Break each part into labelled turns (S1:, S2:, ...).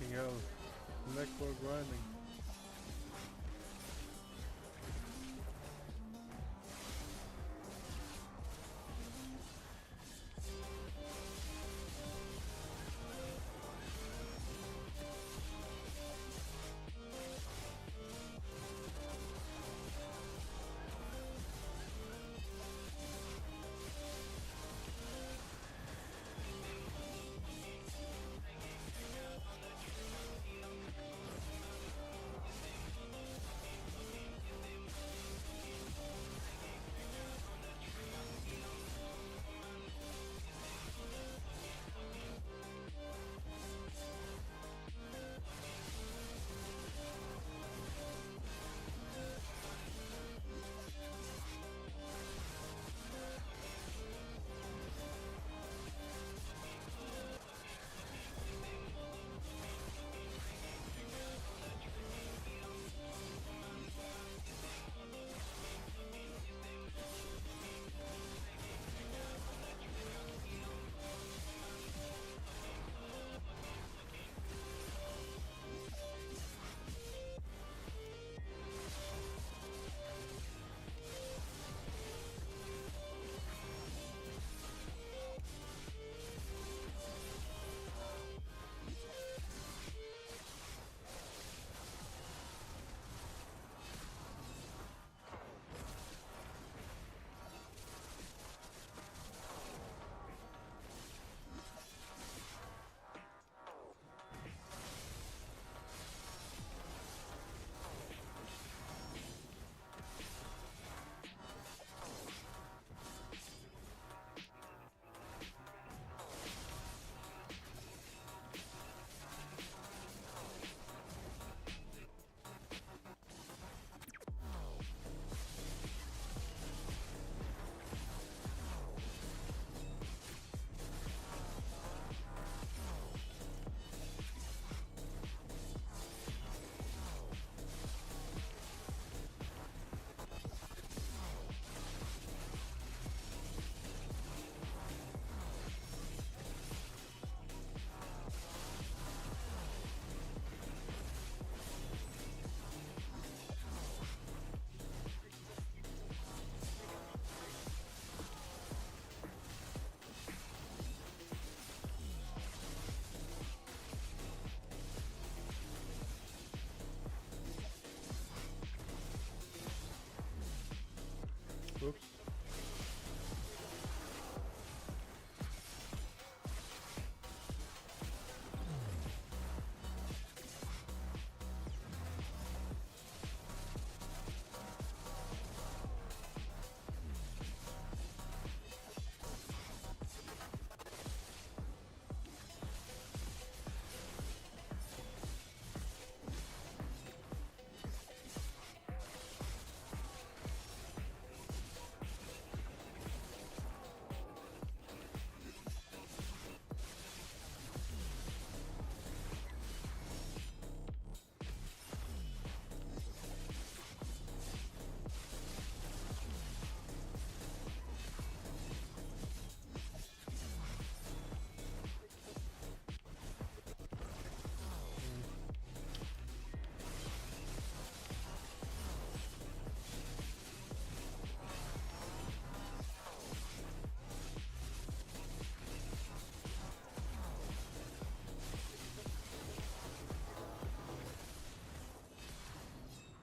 S1: Fucking hell. Leg for grinding. Oops.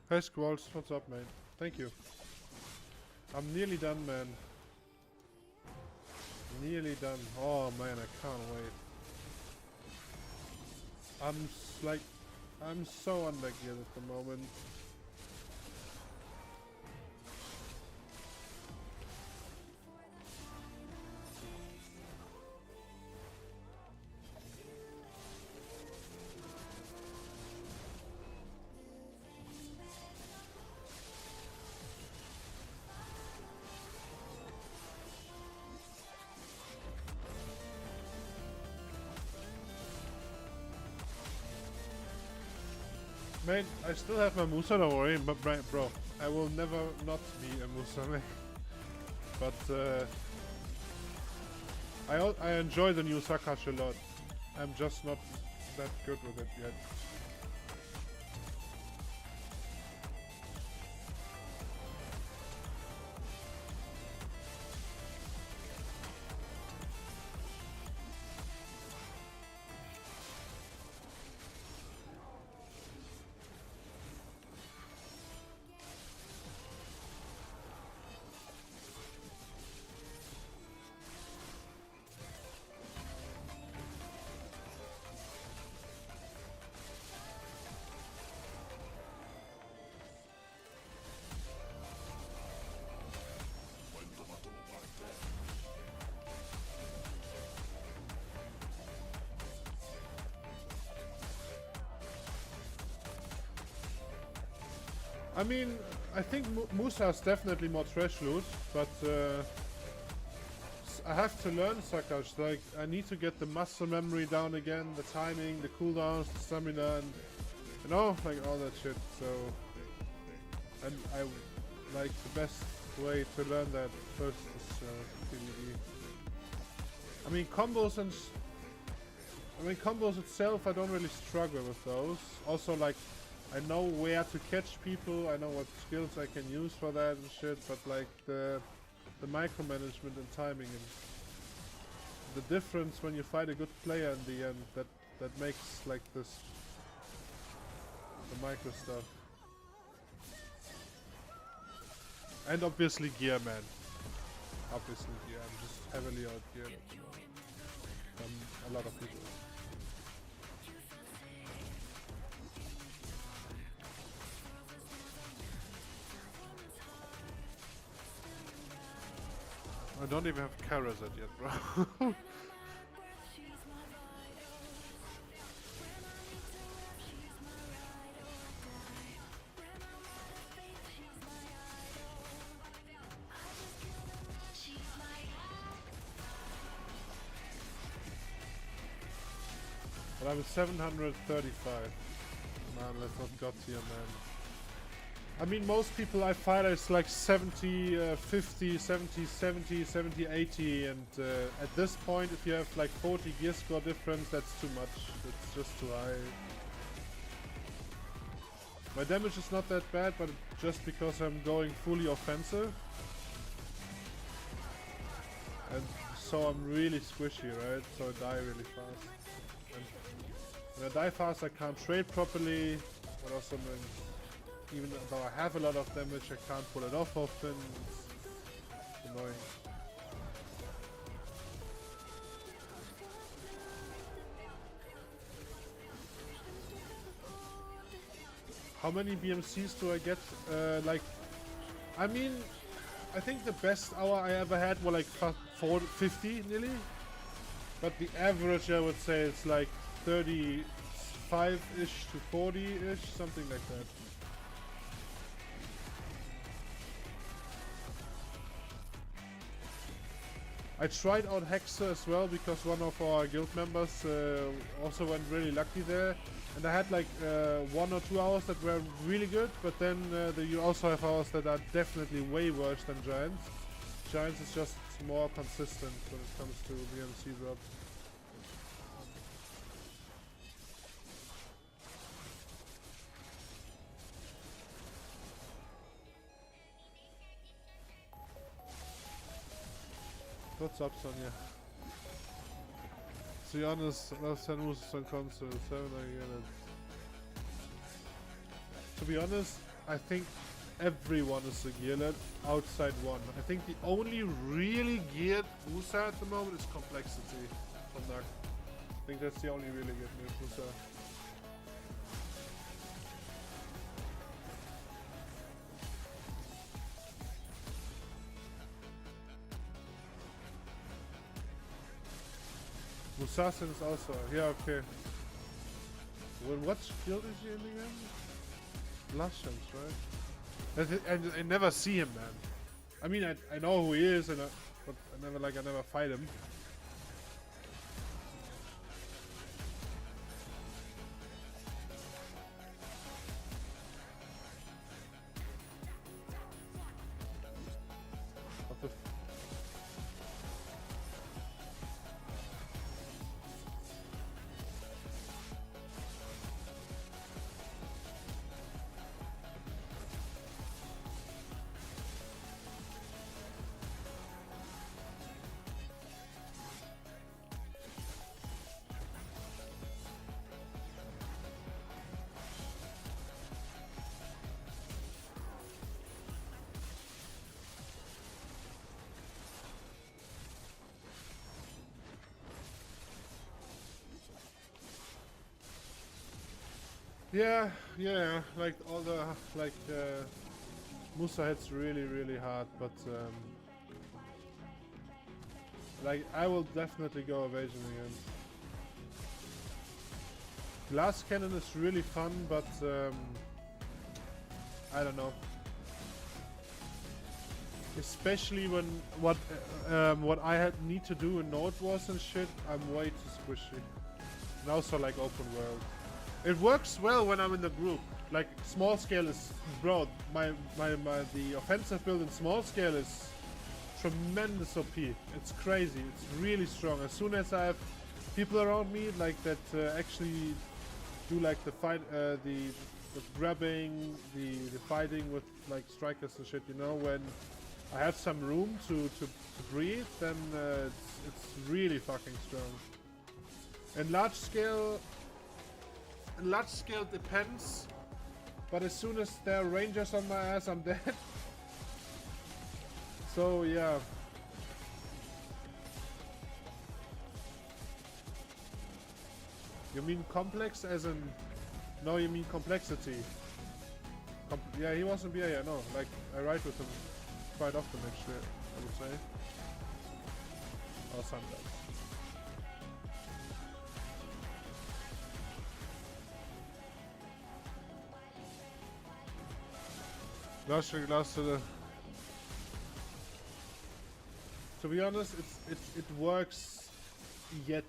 S1: Hey Squalls, what's up, man? Thank you. I'm nearly done, man. Nearly done. Oh man, I can't wait. I'm so undergeared at the moment. Mate, I still have my Musa, don't worry, but bro, I will never not be a Musa, mate. But I enjoy the new Sakash a lot. I'm just not that good with it yet. I mean, I think Musa's definitely more trash loot, but I have to learn Sakash. Like, I need to get the muscle memory down again, the timing, the cooldowns, the stamina, and you know, like all that shit. So, and I like the best way to learn that first is PvE. I mean, combos itself, I don't really struggle with those. Also, like, I know where to catch people, I know what skills I can use for that and shit, but like the micromanagement and timing and the difference when you fight a good player in the end, that makes like this, the micro stuff. And obviously gear, man. Obviously gear, I'm just heavily out geared from a lot of people. I don't even have Karazhan yet, bro. But I'm 735. Man, let's not got here, man. I mean, most people I fight is like 70, 50, 70, 70, 70, 80, and at this point, if you have like 40 gear score difference, that's too much. It's just too high. My damage is not that bad, but just because I'm going fully offensive. And so I'm really squishy, right? So I die really fast. And when I die fast, I can't trade properly, what also means even though I have a lot of damage, I can't pull it off often. It's annoying. How many BMCs do I get? Like, I mean, I think the best hour I ever had were like 50 nearly. But the average, I would say, it's like 35-ish to 40-ish, something like that. I tried out Hexer as well because one of our guild members also went really lucky there, and I had like 1 or 2 hours that were really good, but then you also have hours that are definitely way worse than Giants. Giants is just more consistent when it comes to BMC drops. What's up, Sonja? To be honest, last 10 moves on console, 7 I get it. To be honest, I think everyone is a gearlet outside one. I think the only really geared Musa at the moment is Complexity from Narc. I think that's the only really good Musa. Musassin is also, yeah, okay. Well, what guild is he in again? Lushens, right? I never see him, man. I mean, I know who he is, and but I never fight him. What the? Yeah, yeah, like all the like Musa hits really hard, but like I will definitely go evasion again. Glass cannon is really fun, but I don't know. Especially when what I need to do in Node Wars and shit, I'm way too squishy. And also like open world. It works well when I'm in the group. Like small scale is, bro, the offensive build in small scale is tremendous OP. It's crazy. It's really strong. As soon as I have people around me like that actually do like the fight, the grabbing, the fighting with like strikers and shit, you know, when I have some room to breathe, then it's really fucking strong. And large scale depends, but as soon as there are rangers on my ass, I'm dead. So yeah. You mean complex as in... No, you mean complexity. Yeah, he was in BA, yeah, no. Like, I ride with him quite often actually, I would say. Or sometimes. To be honest, it works yet.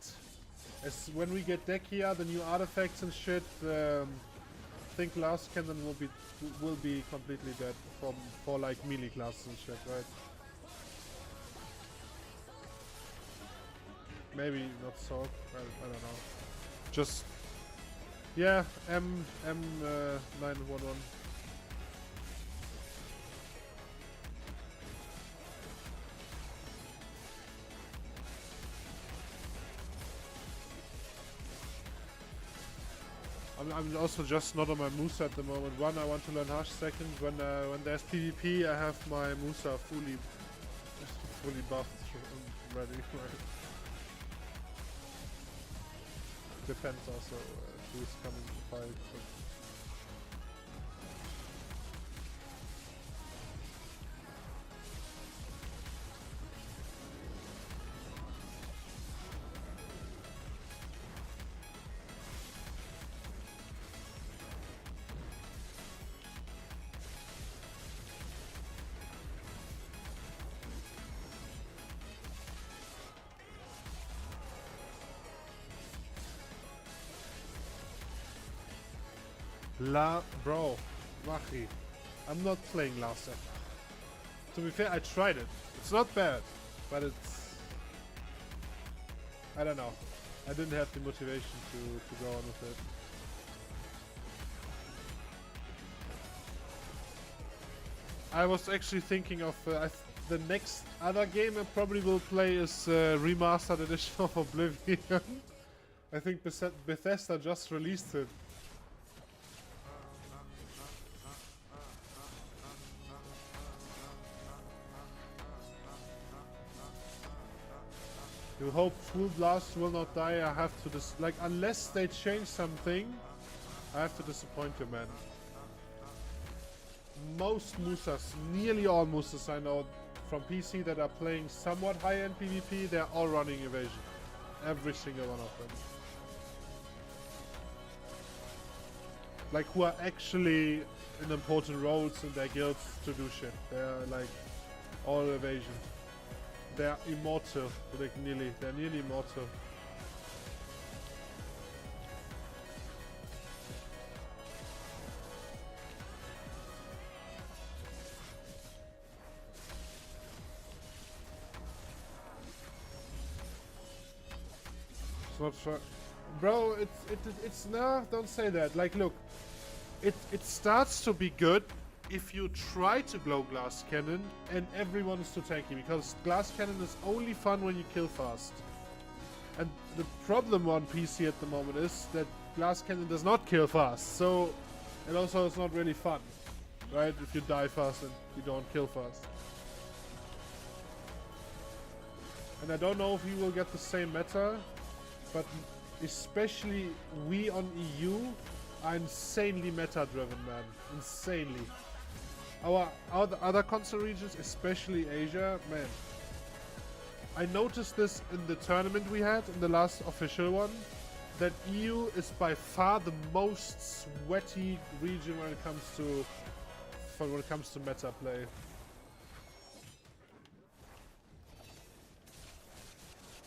S1: As when we get deck here, the new artifacts and shit, I think Last Cannon will be completely dead for like melee classes and shit, right? Maybe not so. I don't know. Just yeah, M911. I'm also just not on my Musa at the moment. One, I want to learn Hush. Second, when there's PvP, I have my Musa fully buffed and ready. Depends also who's coming to fight. But bro, Machi, I'm not playing last set. To be fair, I tried it. It's not bad, but it's... I don't know. I didn't have the motivation to go on with it. I was actually thinking of the next other game I probably will play is Remastered Edition of Oblivion. I think Bethesda just released it. You hope Full Blast will not die. I have to like, unless they change something, I have to disappoint you, man. Most Musas, nearly all Musas I know from PC that are playing somewhat high-end PvP, they're all running evasion. Every single one of them. Like, who are actually in important roles in their guilds to do shit. They're like all evasion. They're immortal, like they're nearly immortal. It's not fair. Bro, it's no, don't say that. Like, look, it starts to be good if you try to blow Glass Cannon and everyone is too tanky, because Glass Cannon is only fun when you kill fast. And the problem on PC at the moment is that Glass Cannon does not kill fast, so it also is not really fun, right? If you die fast and you don't kill fast. And I don't know if we will get the same meta, but especially we on EU are insanely meta-driven, man. Insanely. Our other console regions, especially Asia, man. I noticed this in the tournament we had, in the last official one, that EU is by far the most sweaty region when it comes to meta play.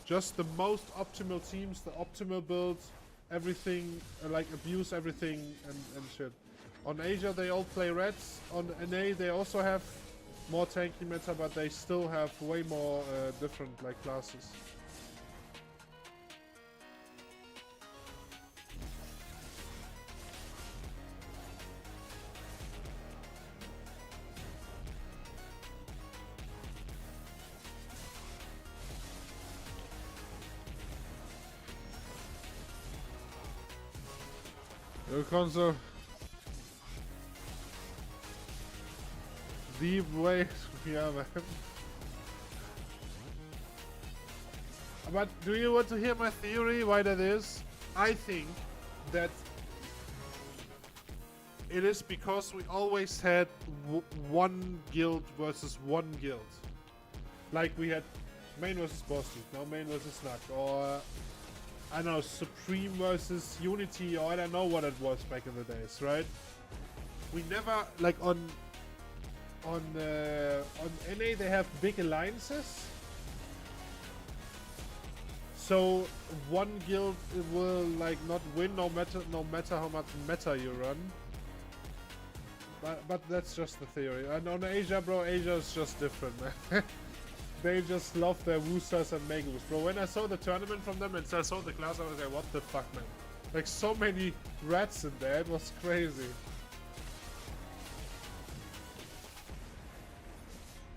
S1: Just the most optimal teams, the optimal builds, everything, like abuse everything and shit. On Asia they all play reds, on NA they also have more tanky meta, but they still have way more different like classes. BDO Console. Deep way, yeah, man. But do you want to hear my theory why that is? I think that it is because we always had one guild versus one guild. Like we had main versus boss league, now main versus Snack, or I don't know, Supreme versus Unity, or I don't know what it was back in the days, right? We never, like on NA they have big alliances, so one guild will like not win no matter how much meta you run. But that's just the theory. And on Asia, bro, Asia is just different, man. They just love their Woosas and Megus, bro. When I saw the tournament from them and I saw the class, I was like, what the fuck, man? Like so many rats in there, it was crazy.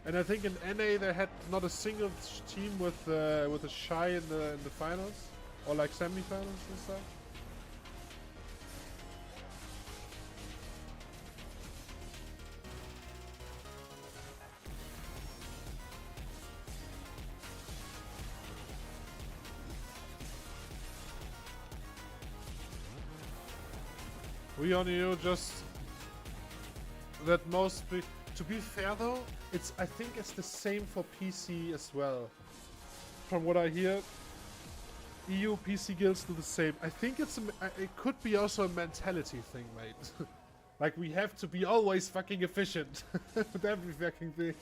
S1: And I think in NA they had not a single team with a shy in the finals or like semi-finals and stuff. We on you just that most big. To be fair though, I think it's the same for PC as well. From what I hear, EU PC guilds do the same. I think it could be also a mentality thing, mate. Like we have to be always fucking efficient with every fucking thing.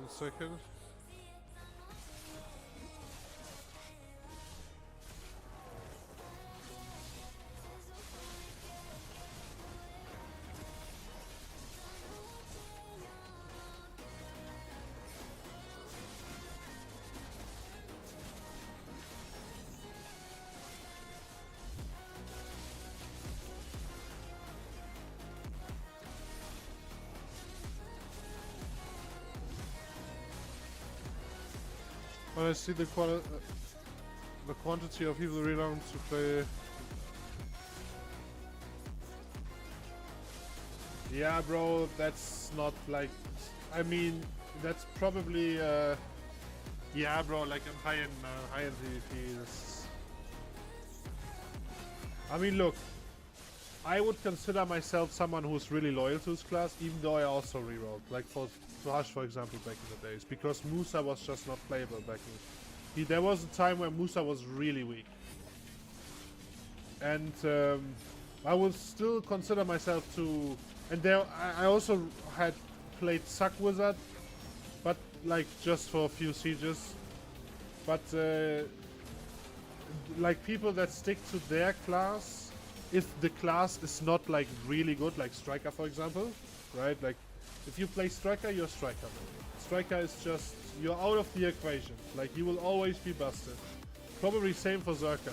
S1: Second. When I see the quantity of people really want to play. Yeah, bro, that's not like. I mean, that's probably. Yeah, bro, like I'm high in PvP. I mean, look, I would consider myself someone who's really loyal to his class, even though I also rerolled, like for Hush, for example, back in the days, because Musa was just not playable back in. There was a time where Musa was really weak, and I would still consider myself to. And there, I also had played Suck Wizard, but like just for a few sieges. but like people that stick to their class, if the class is not like really good, like Striker for example, right? Like if you play Striker, you're Striker. Striker is just, you're out of the equation. Like you will always be busted. Probably same for Zerka.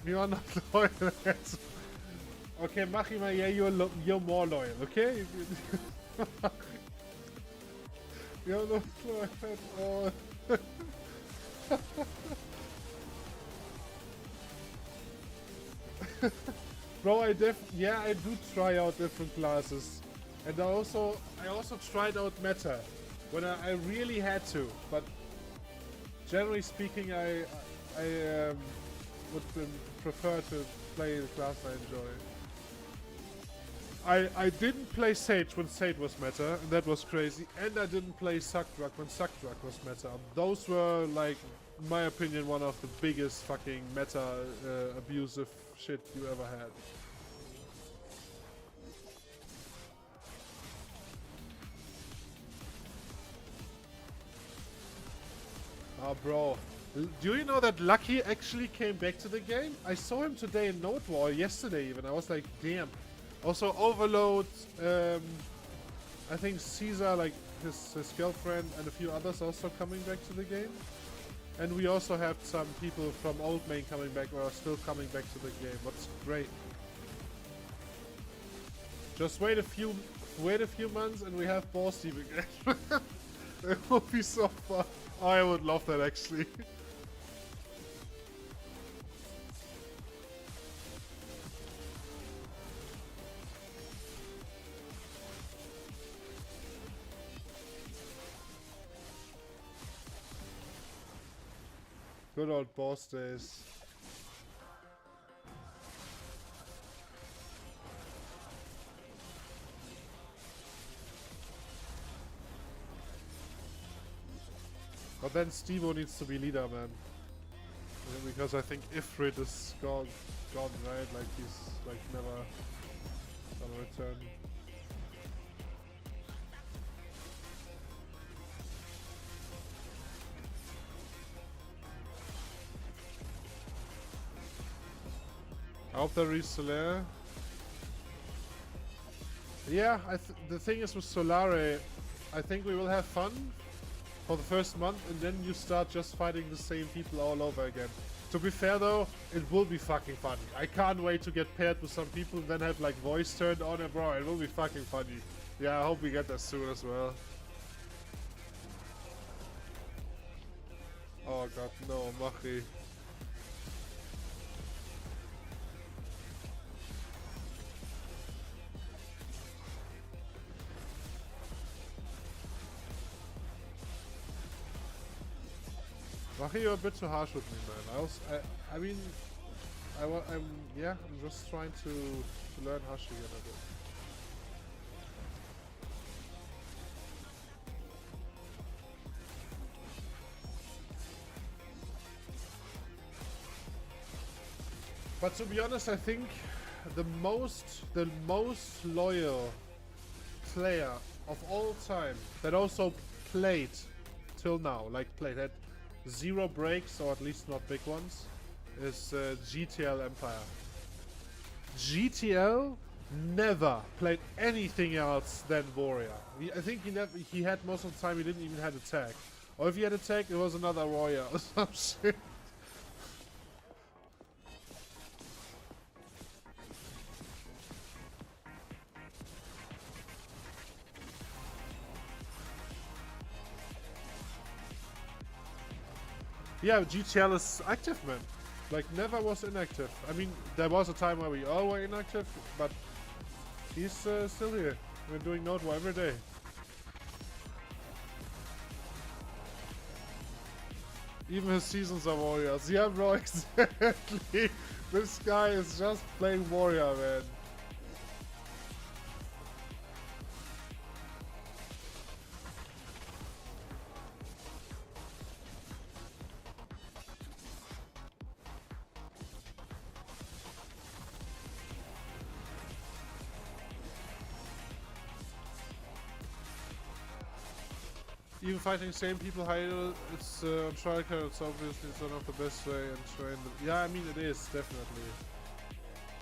S1: You are not loyal. Okay, Machima, yeah, you're more loyal, okay? You're not loyal at all. Bro, I do try out different classes, and I also tried out meta when I really had to. But generally speaking, I would prefer to play the class I enjoy. I didn't play Sage when Sage was meta, and that was crazy. And I didn't play Suckdruck when Suckdruck was meta. Those were, like, in my opinion, one of the biggest fucking meta abusive shit you ever had. Oh, bro. Do you know that Lucky actually came back to the game? I saw him today in Note War, yesterday even. I was like, damn. Also, Overload, I think Caesar, like his girlfriend, and a few others also coming back to the game. And we also have some people from Old Main coming back, or are still coming back to the game. What's great. Just wait a few months and we have Boss Team again. It will be so fun. Oh, I would love that actually. Good old boss days. But then Stevo needs to be leader, man. Because I think Ifrit is gone, right? Like he's like never gonna return. I hope there is Solaire. Yeah, the thing is with Solare, I think we will have fun for the first month, and then you start just fighting the same people all over again. To be fair though, it will be fucking funny. I can't wait to get paired with some people and then have like voice turned on, and bro, it will be fucking funny. Yeah, I hope we get that soon as well. Oh god, no, Machi. Machi, you're a bit too harsh with me, man. I'm just trying to learn Hush again a bit. But to be honest, I think the most loyal player of all time that also played till now, had 0 breaks, or at least not big ones, is GTL Empire. GTL never played anything else than Warrior. I think he had most of the time he didn't even have attack. Or if he had attack, it was another Warrior or some shit. Yeah, GTL is active, man. Like, never was inactive. I mean, there was a time where we all were inactive, but he's still here. We're doing Note War every day. Even his seasons are Warriors. Yeah, bro, exactly. This guy is just playing Warrior, man. even fighting same people higher, it's on striker, it's obviously it's one of the best way and train. Yeah, I mean it is definitely,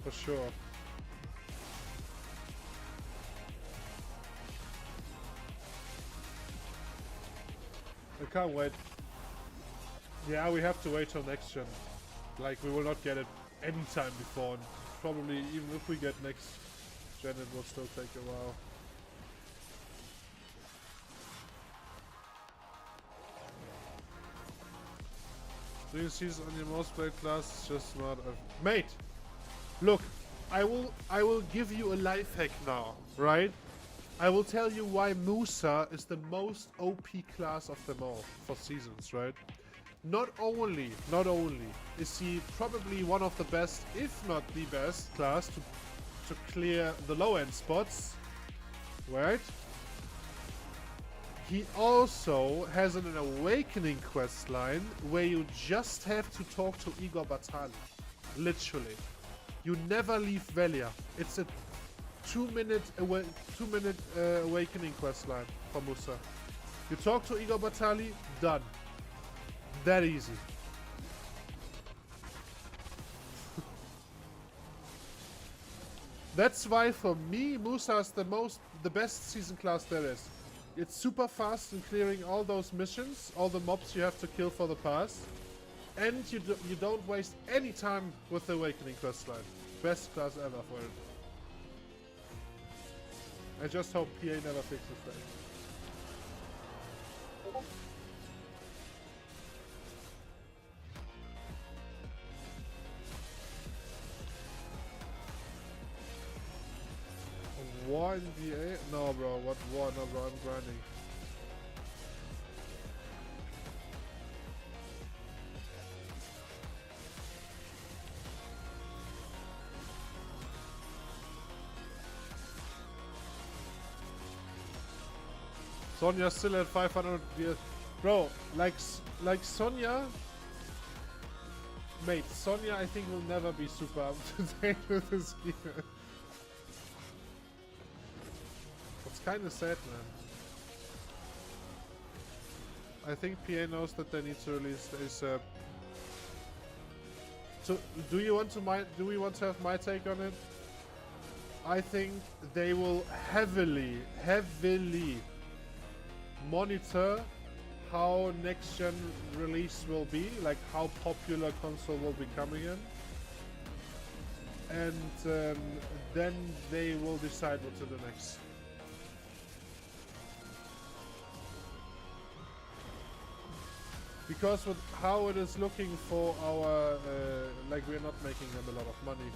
S1: for sure. I can't wait. Yeah, we have to wait till next gen. Like, we will not get it anytime before, and probably even if we get next gen, it will still take a while. Do you see this on your most played class? Just smart. Mate, look, I will give you a life hack now, right? I will tell you why Musa is the most OP class of them all for seasons, right? Not only is he probably one of the best, if not the best class to clear the low end spots, right? He also has an awakening quest line where you just have to talk to Igor Batali. Literally. You never leave Velia. It's a 2-minute awakening quest line for Musa. You talk to Igor Batali, done. That easy. That's why for me Musa is the best season class there is. It's super fast in clearing all those missions, all the mobs you have to kill for the pass, and you don't waste any time with the Awakening questline. Best class ever for it. I just hope PA never fixes that. War in DA? No, bro. What war? No, bro. I'm grinding. Sonya's still at 500 years. Bro, like Sonya... Mate, Sonya I think will never be super up to date with this gear. It's kinda sad, man. I think PA knows that they need to release ASAP. So, do we want to have my take on it? I think they will heavily monitor how next gen release will be, like how popular console will be coming in, and then they will decide what to do next. Because with how it is looking for our, like we're not making them a lot of money.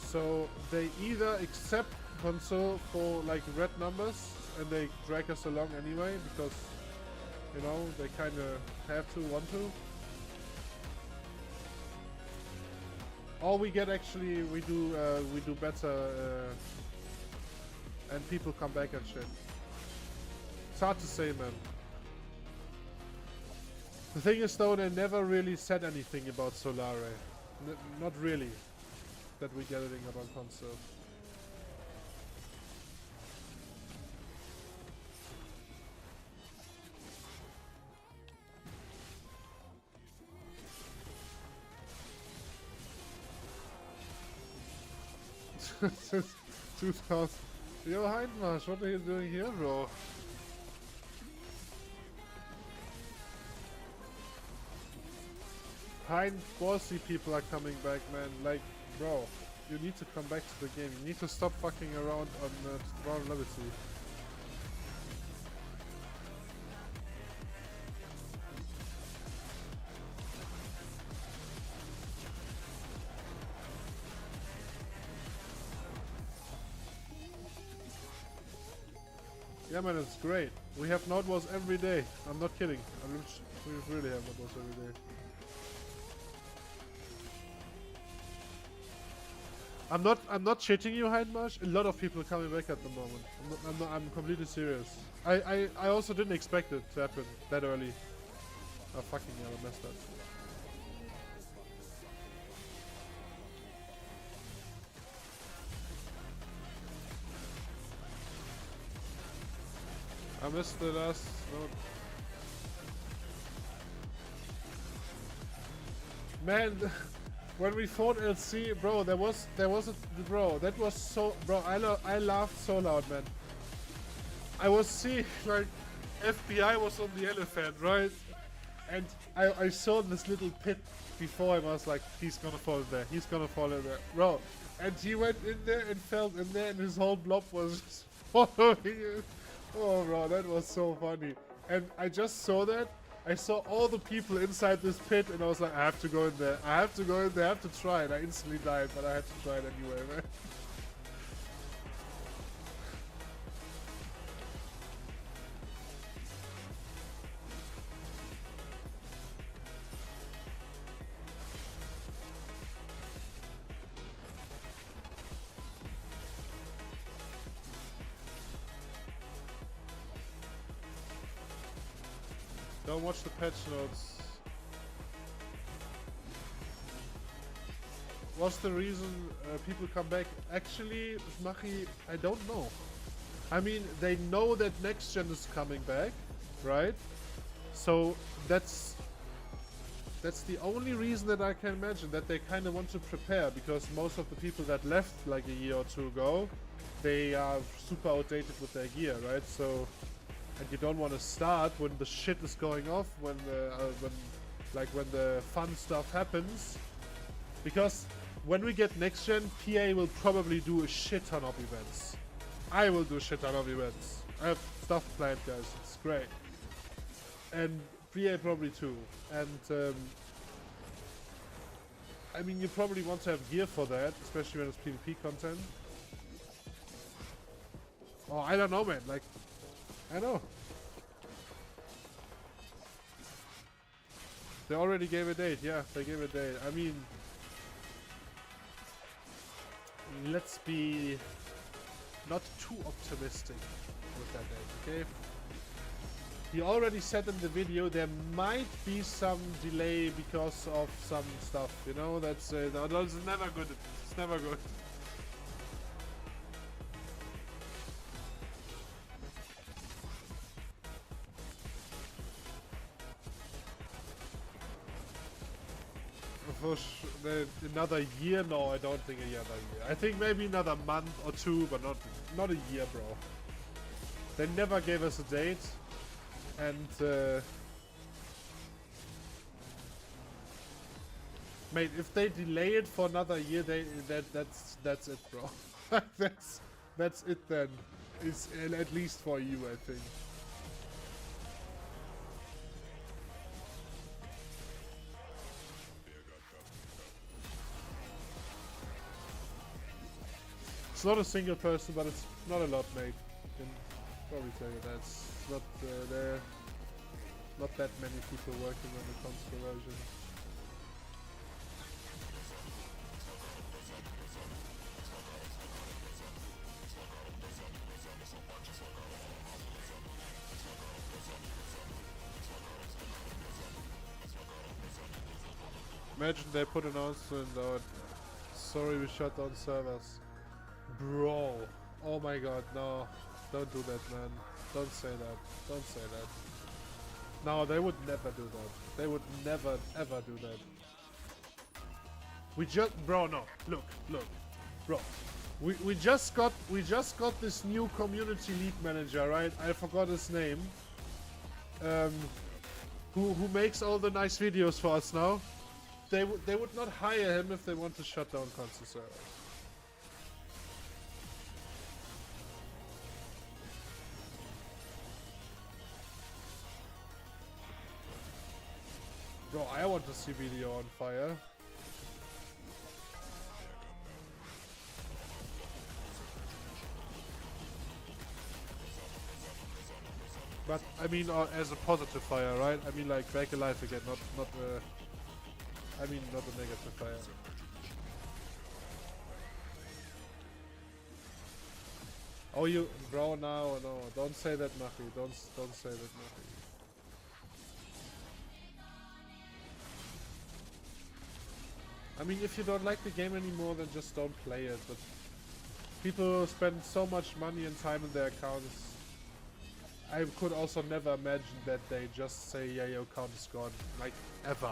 S1: So they either accept console for like red numbers and they drag us along anyway because, you know, they kind of have to, want to. Or we get actually, we do better and people come back and shit. It's hard to say, man. The thing is though, they never really said anything about Solare. Not really. That we're gathering about console. Since 2000. Yo, Hindmarsh, what are you doing here, bro? Bossy people are coming back, man. Like, bro, you need to come back to the game. You need to stop fucking around on vulnerability. Yeah, man, it's great. We have Node Wars every day. I'm not kidding. We really have Node Wars every day. I'm not cheating you, Hindmarsh. A lot of people are coming back at the moment. I'm completely serious. I also didn't expect it to happen that early. Oh fucking hell, I messed up. I missed the last note. Man, when we fought LC, bro, there was a bro. That was so, bro. I laughed so loud, man. I was seeing like FBI was on the elephant, right? And I saw this little pit before him. I was like, he's gonna fall in there. He's gonna fall in there, bro. And he went in there and fell in there, and his whole blob was just following it. Oh, bro, that was so funny. And I just saw that. I saw all the people inside this pit, and I was like, I have to go in there. I have to go in there. I have to try. And I instantly died, but I had to try it anyway, man. Don't watch the patch notes. What's the reason people come back? Actually, Machi, I don't know. I mean, they know that next gen is coming back, right? So that's the only reason that I can imagine, that they kind of want to prepare, because most of the people that left like a year or two ago, they are super outdated with their gear, right? So. And you don't want to start when the shit is going off, when the fun stuff happens, because when we get next gen, PA will probably do a shit ton of events. I will do a shit ton of events. I have stuff planned, guys. It's great, and PA probably too. And I mean, you probably want to have gear for that, especially when it's PvP content. Oh, I don't know, man. Like. I know. They already gave a date. Yeah, they gave a date. I mean, let's be not too optimistic with that date, okay? He already said in the video there might be some delay because of some stuff, you know? That's no, that's never good. It's never good. Another year? No, I don't think another year. I think maybe another month or two, but not a year, bro. They never gave us a date, and mate, if they delay it for another year, that's it, bro. that's it then. It's at least for you, I think. It's not a single person, but it's not a lot, mate. I can probably tell you that. It's not there are not that many people working on the console version. Imagine they put an announcement out. Sorry, we shut down servers. Bro, oh my god, no. Don't do that, man. Don't say that. Don't say that. No, they would never do that. They would never, ever do that. We just, bro, no. Look, bro. We just got this new community lead manager, right? I forgot his name. Who makes all the nice videos for us now? They would not hire him if they want to shut down console servers. Bro, I want to see BDO on fire. But I mean, as a positive fire, right? I mean, like back alive again, not I mean, not a negative fire. Oh, you, bro, no, don't say that, Machi. Don't say that, Machi. I mean, if you don't like the game anymore, then just don't play it. But people spend so much money and time in their accounts. I could also never imagine that they just say, yeah, your account is gone, like, ever.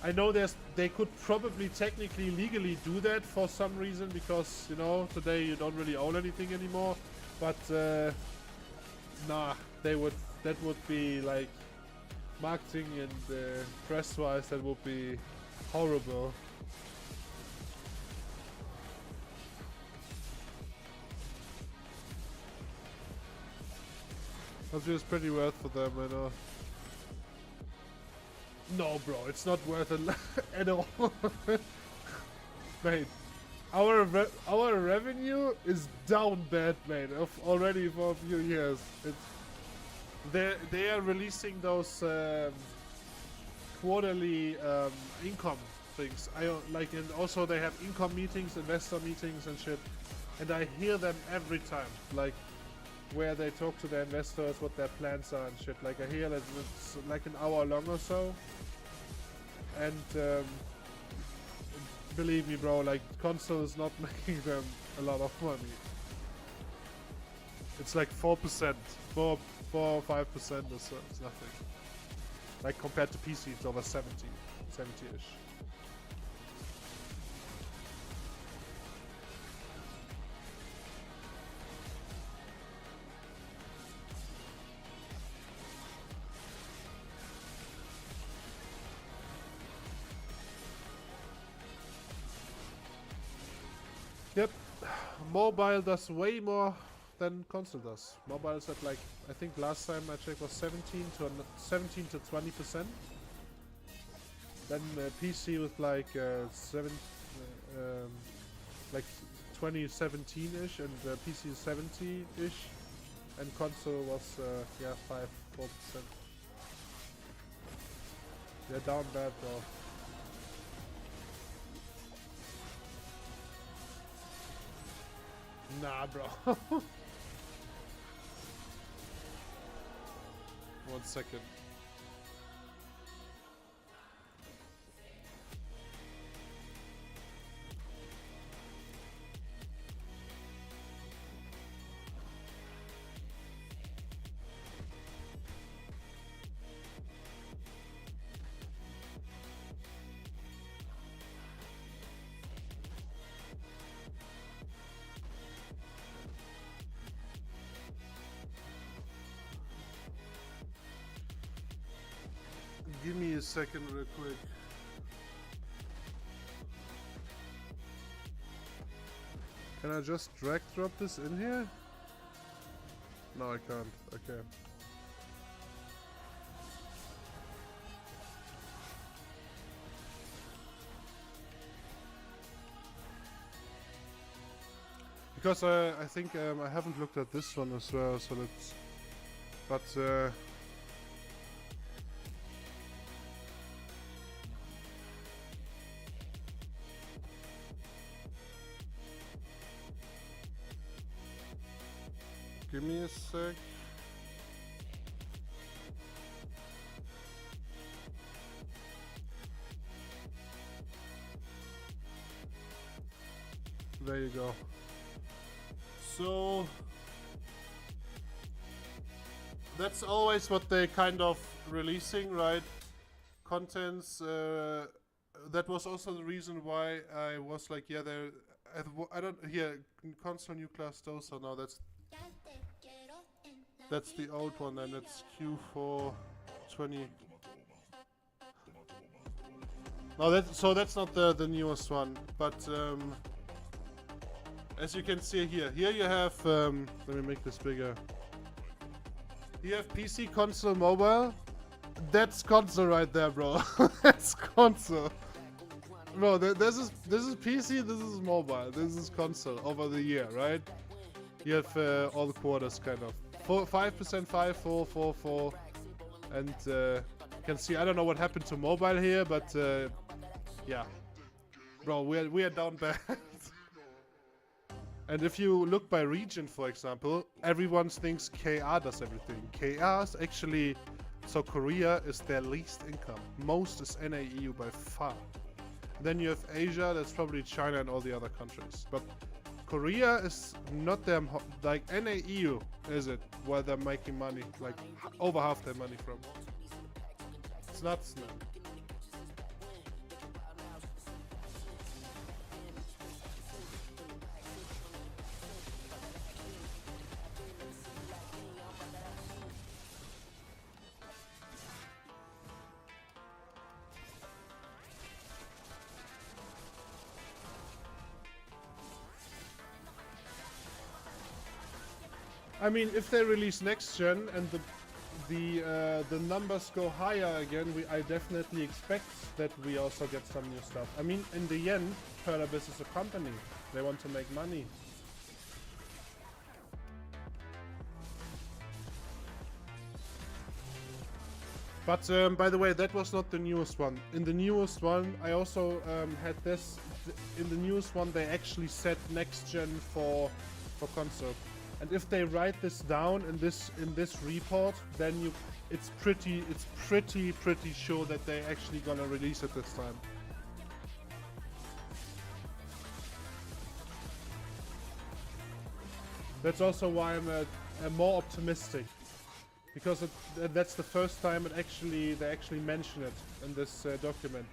S1: I know they could probably technically legally do that for some reason because, you know, today you don't really own anything anymore, but nah, that would be like marketing and press wise, that would be horrible. That's just pretty worth for them, I know. No, bro, it's not worth it at all. Mate, our revenue is down bad, mate. Already for a few years. They are releasing those quarterly income things. And also they have income meetings, investor meetings and shit. And I hear them every time, like where they talk to their investors, what their plans are and shit. Like I hear that it's like an hour long or so. And believe me, bro, like console is not making them a lot of money. It's like 4%, 4 or 5% or so. It's nothing. Like compared to PC, it's over 70-ish. Yep, mobile does way more than console does. Mobile is at like, I think last time I checked was 17 to 20%. Then PC with like like 2017-ish, and PC is 70-ish, and console was yeah 4%. They're down bad, bro. Nah, bro. 1 second. Give me a second real quick. Can I just drag drop this in here? No, I can't. Okay. Because I think I haven't looked at this one as well, so let's... But give me a sec. There you go. So that's always what they kind of releasing, right? Contents. That was also the reason why I was like, yeah, I don't here console new class dosa. Now that's the old one, and it's Q4 20. No, that's not the newest one, but as you can see here you have let me make this bigger. You have PC, console, mobile. That's console right there, bro. That's console. Bro, this is PC, this is mobile, this is console over the year, right? You have all the quarters kind of. 5%, 5, 4, 4, 4. And you can see, I don't know what happened to mobile here, but yeah. Bro, we are down bad. And if you look by region, for example, everyone thinks KR does everything. KR is actually, so Korea is their least income. Most is NAEU by far. Then you have Asia, that's probably China and all the other countries. But Korea is not them like NAEU, is it? Where they're making money, like over half their money from. It's nuts, man. I mean, if they release next gen and the numbers go higher again, I definitely expect that we also get some new stuff. I mean, in the end, Perlabis is a company. They want to make money. But by the way, that was not the newest one. In the newest one, I also had this. In the newest one, they actually set next gen for console. And if they write this down in this report, then it's pretty sure that they're actually gonna release it this time. That's also why I'm more optimistic, because that's the first time they actually mention it in this document.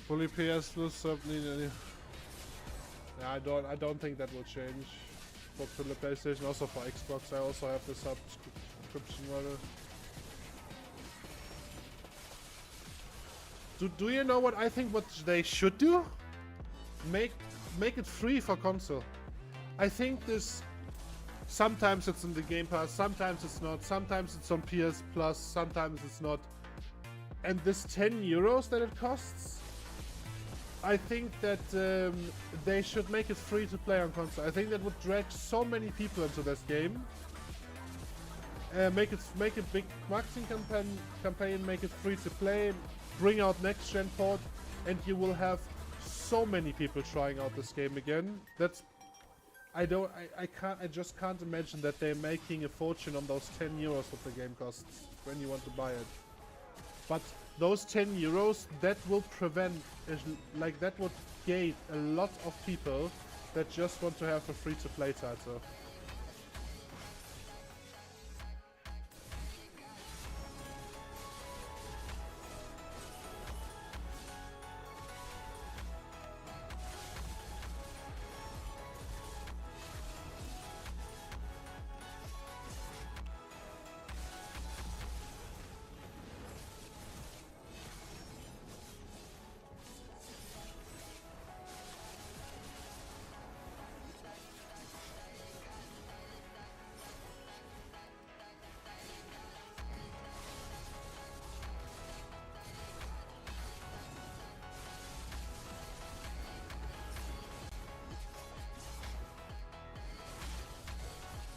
S1: Fully PS Plus yeah, I don't think that will change for the PlayStation. Also for Xbox, I also have the subscription model. Do you know what I think? What they should do? Make it free for console. I think this. Sometimes it's in the Game Pass, sometimes it's not. Sometimes it's on PS Plus, sometimes it's not. And this 10 euros that it costs, I think that they should make it free to play on console. I think that would drag so many people into this game. Make a big marketing campaign, make it free to play, bring out next gen port, and you will have so many people trying out this game again. I just can't imagine that they're making a fortune on those 10 euros that the game costs when you want to buy it. But those 10 euros, that will prevent, like that would gate a lot of people that just want to have a free-to-play title.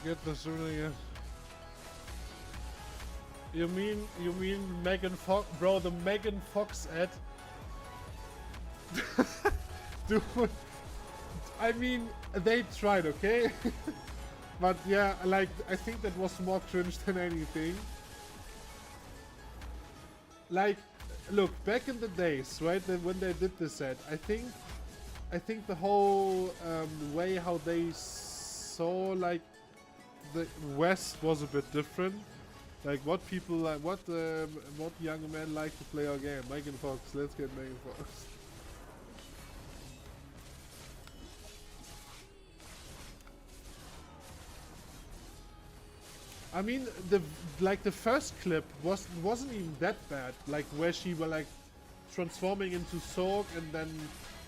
S1: Get this rune again. You mean Megan Fox, bro? The Megan Fox ad. Dude, I mean they tried, okay? But yeah, like I think that was more cringe than anything. Like, look, back in the days, right, when they did this ad, I think the whole way how they saw like the West was a bit different. Like what people like, what young men like to play our game. Megan Fox, let's get Megan Fox. I mean, the first clip wasn't even that bad. Like where she was like transforming into Sorg and then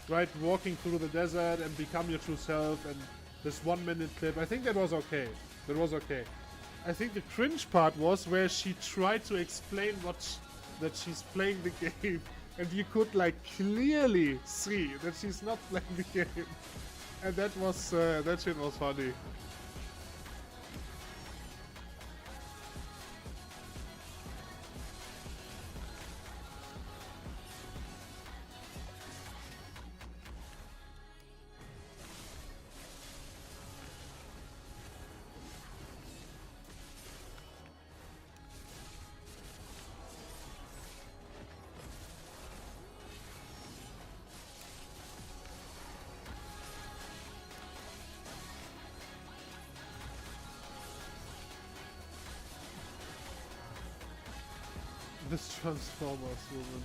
S1: right walking through the desert and become your true self, and this 1 minute clip. I think that was okay. That was okay. I think the cringe part was where she tried to explain that she's playing the game and you could like clearly see that she's not playing the game, and that shit was funny. This Transformers woman.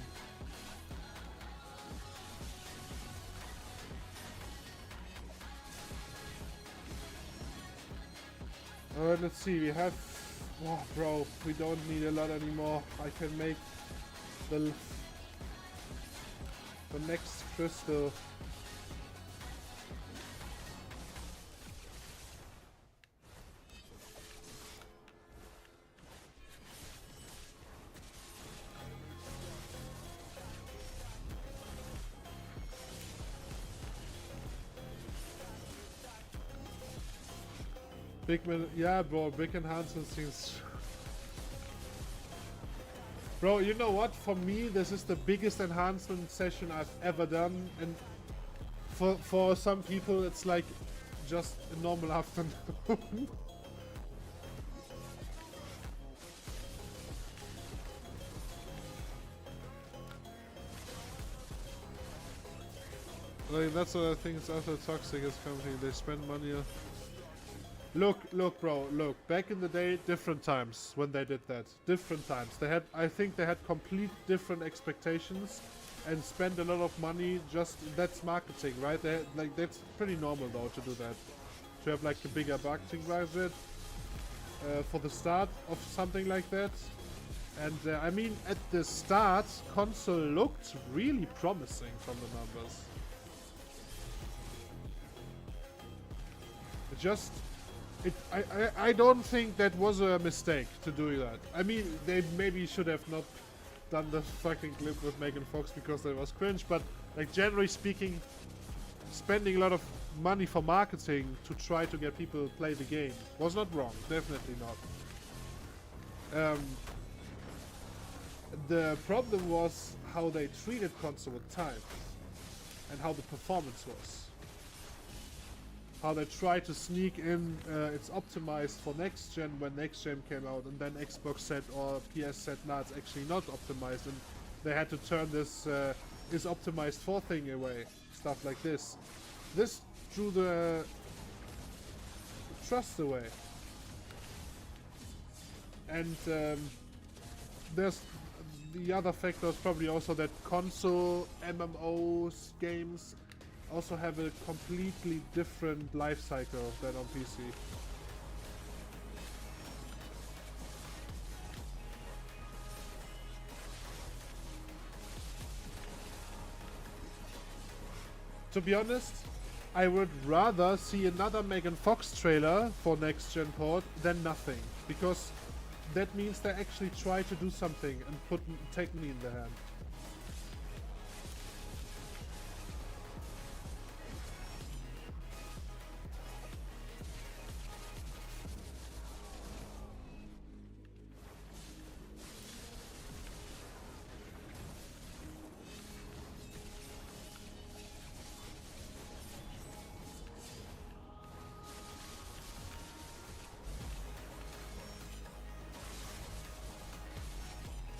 S1: Alright, let's see. We have... Oh, bro, we don't need a lot anymore. I can make the next crystal. Yeah, bro, big enhancement seems... Bro, you know what? For me, this is the biggest enhancement session I've ever done, and for some people, it's like just a normal afternoon. Like, that's what I think is also toxic as company. They spend money on... Look, bro, look. Back in the day, different times when they did that. Different times. I think they had complete different expectations and spent a lot of money. That's marketing, right? That's pretty normal though to do that. To have like a bigger marketing budget for the start of something like that. And I mean, at the start, console looked really promising from the numbers. I don't think that was a mistake to do that. I mean, they maybe should have not done the fucking clip with Megan Fox because that was cringe, but like generally speaking, spending a lot of money for marketing to try to get people to play the game was not wrong. Definitely not. The problem was how they treated console at times and how the performance was. How they tried to sneak in, it's optimized for next gen when next gen came out, and then Xbox said or PS said, nah, it's actually not optimized, and they had to turn this is optimized for thing away. Stuff like this. This drew the trust away. And there's the other factor is probably also that console MMOs games also have a completely different life cycle than on PC. To be honest, I would rather see another Megan Fox trailer for next gen port than nothing, because that means they actually try to do something and take me in the hand.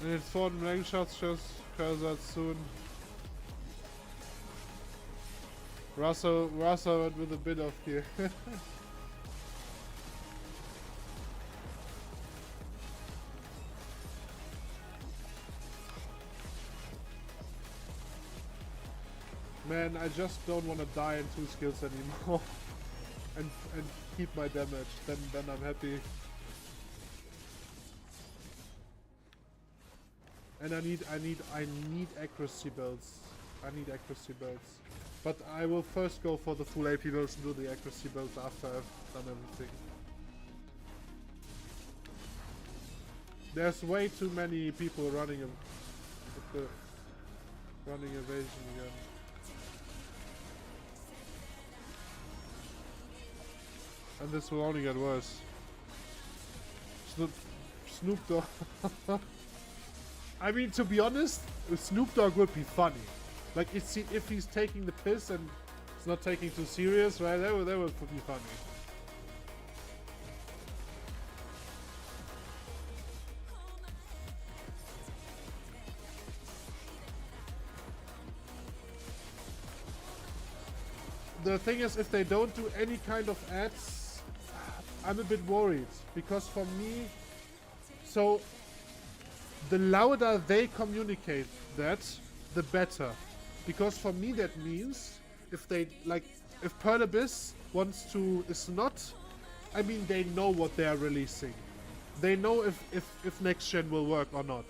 S1: And it's 4 rank shots, just cursor soon. Russell went with a bit of here. Man, I just don't want to die in 2 skills anymore. and keep my damage. Then I'm happy. And I need accuracy builds. I need accuracy builds. But I will first go for the full AP builds and do the accuracy builds after I've done everything. There's way too many people running with the Running evasion again. And this will only get worse. Snoop Dogg. I mean, to be honest, Snoop Dogg would be funny. Like, if he's taking the piss and it's not taking too serious, right? That would be funny. The thing is, if they don't do any kind of ads, I'm a bit worried. Because for me, so the louder they communicate that, the better. Because for me that means, if they, like, if Pearl Abyss wants to, is not, I mean, they know what they are releasing. They know if next gen will work or not.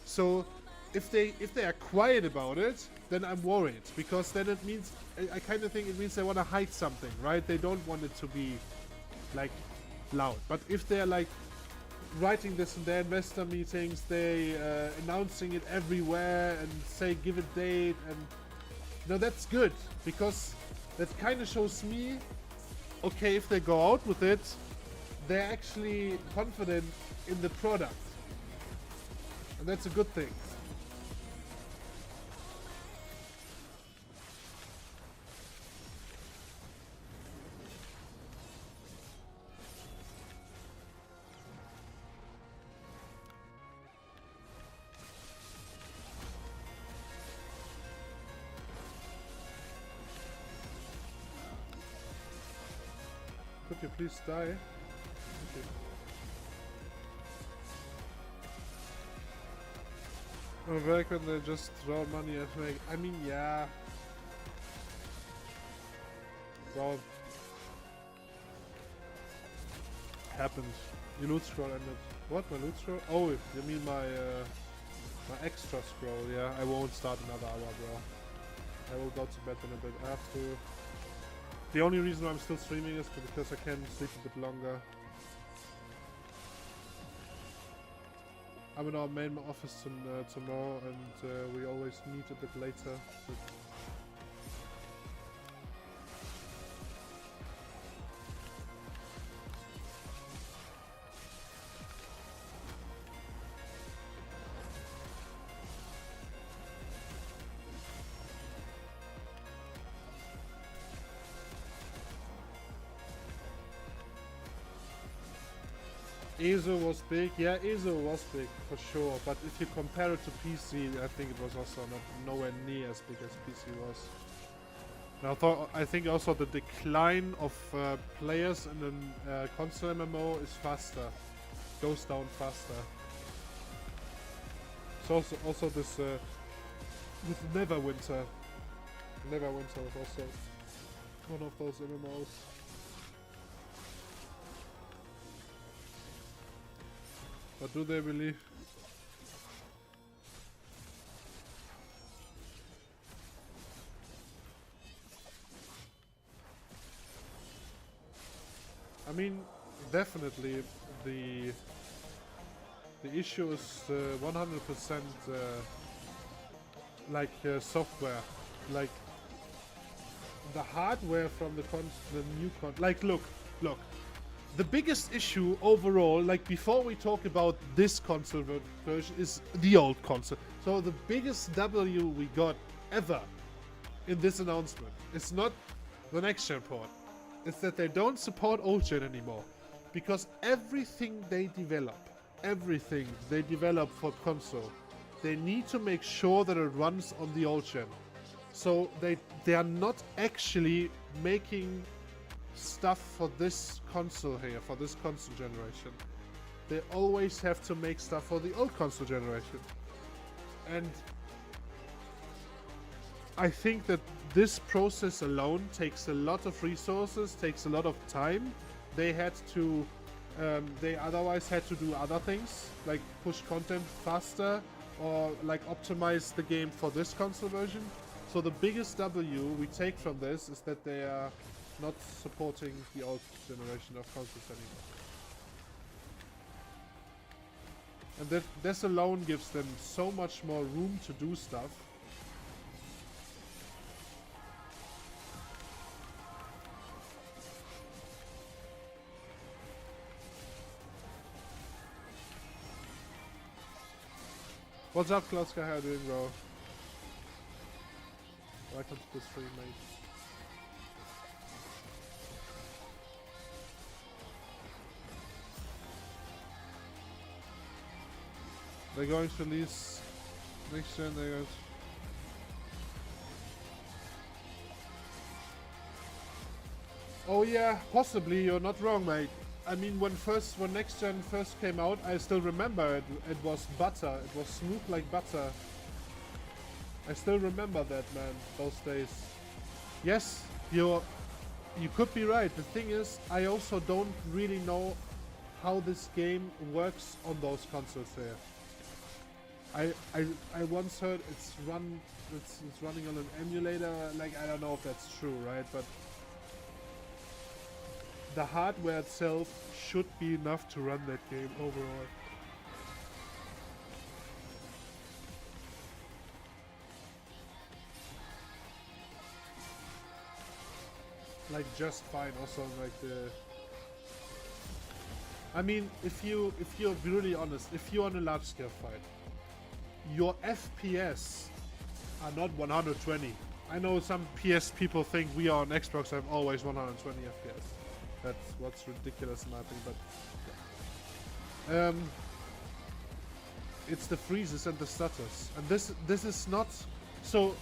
S1: So if they are quiet about it, then I'm worried, because then it means, I kind of think it means they want to hide something, right? They don't want it to be like loud. But if they're like writing this in their investor meetings, they announcing it everywhere and say give a date, and you know, that's good, because that kind of shows me, okay, if they go out with it, they're actually confident in the product, and that's a good thing. Could you please die? Okay. Oh, back when they just throw money at me. I mean, yeah. Well, happened. Your loot scroll ended. What? My loot scroll? Oh, you mean my my extra scroll? Yeah, I won't start another hour, bro. I will go to bed in a bit. I have to. The only reason why I'm still streaming is because I can sleep a bit longer. I'm in our main office tomorrow, and we always meet a bit later. ESO was big, yeah, ESO was big for sure, but if you compare it to PC, I think it was also nowhere near as big as PC was. And I think also the decline of players in a console MMO is faster, goes down faster. So also this with Neverwinter was also one of those MMOs. But do they believe? I mean, definitely the issue is 100% like software, like the hardware from the new like look. The biggest issue overall, like before we talk about this console version, is the old console. So the biggest W we got ever in this announcement is not the next gen port. It's that they don't support old gen anymore. Because everything they develop for console, they need to make sure that it runs on the old gen. So they are not actually making stuff for this console here, for this console generation. They always have to make stuff for the old console generation. And I think that this process alone takes a lot of resources, takes a lot of time. They had to, they otherwise had to do other things, like push content faster or like optimize the game for this console version. So the biggest W we take from this is that they are not supporting the old generation of consoles anymore. And this alone gives them so much more room to do stuff. What's up, Klauska? How you doing, bro? Welcome to the stream, mate. They're going to release next gen. They're going to... Oh yeah, possibly. You're not wrong, mate. I mean, when next gen first came out, I still remember it. It was butter. It was smooth like butter. I still remember that, man. Those days. Yes, you could be right. The thing is, I also don't really know how this game works on those consoles there. I once heard it's running on an emulator. Like, I don't know if that's true, right? But the hardware itself should be enough to run that game overall. Like, just fine. Also, like the... I mean, if you're really honest, if you're on a large scale fight, your FPS are not 120. I know some PS people think we are on Xbox have always 120 FPS. That's what's ridiculous in my opinion, but it's the freezes and the stutters, and this is not so.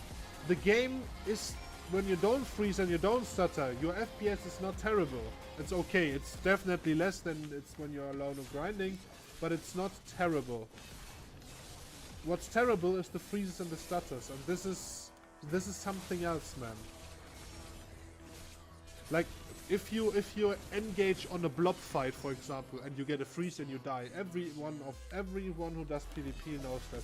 S1: The game is, when you don't freeze and you don't stutter, your FPS is not terrible. It's okay. It's definitely less than it's when you're alone or grinding, but it's not terrible. What's terrible is the freezes and the stutters, and this is something else, man. Like, if you engage on a blob fight, for example, and you get a freeze and you die, everyone who does PvP knows that.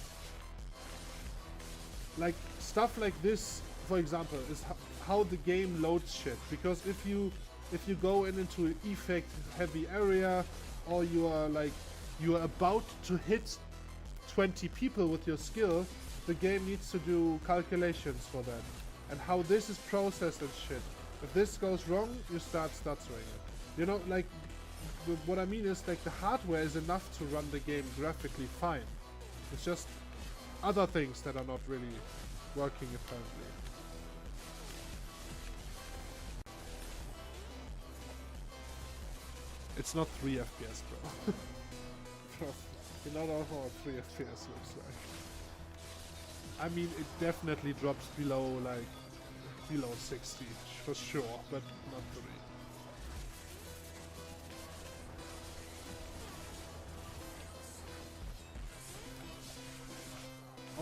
S1: Like, stuff like this, for example, is how the game loads shit. Because if you go into an effect heavy area, or you are about to hit 20 people with your skill, the game needs to do calculations for that, and how this is processed and shit. If this goes wrong, you start stuttering it. You know, like, what I mean is, like, the hardware is enough to run the game graphically fine. It's just other things that are not really working apparently. It's not 3 FPS, bro. You know what 3 FPS looks like. I mean, it definitely drops below 60 for sure, but not 3.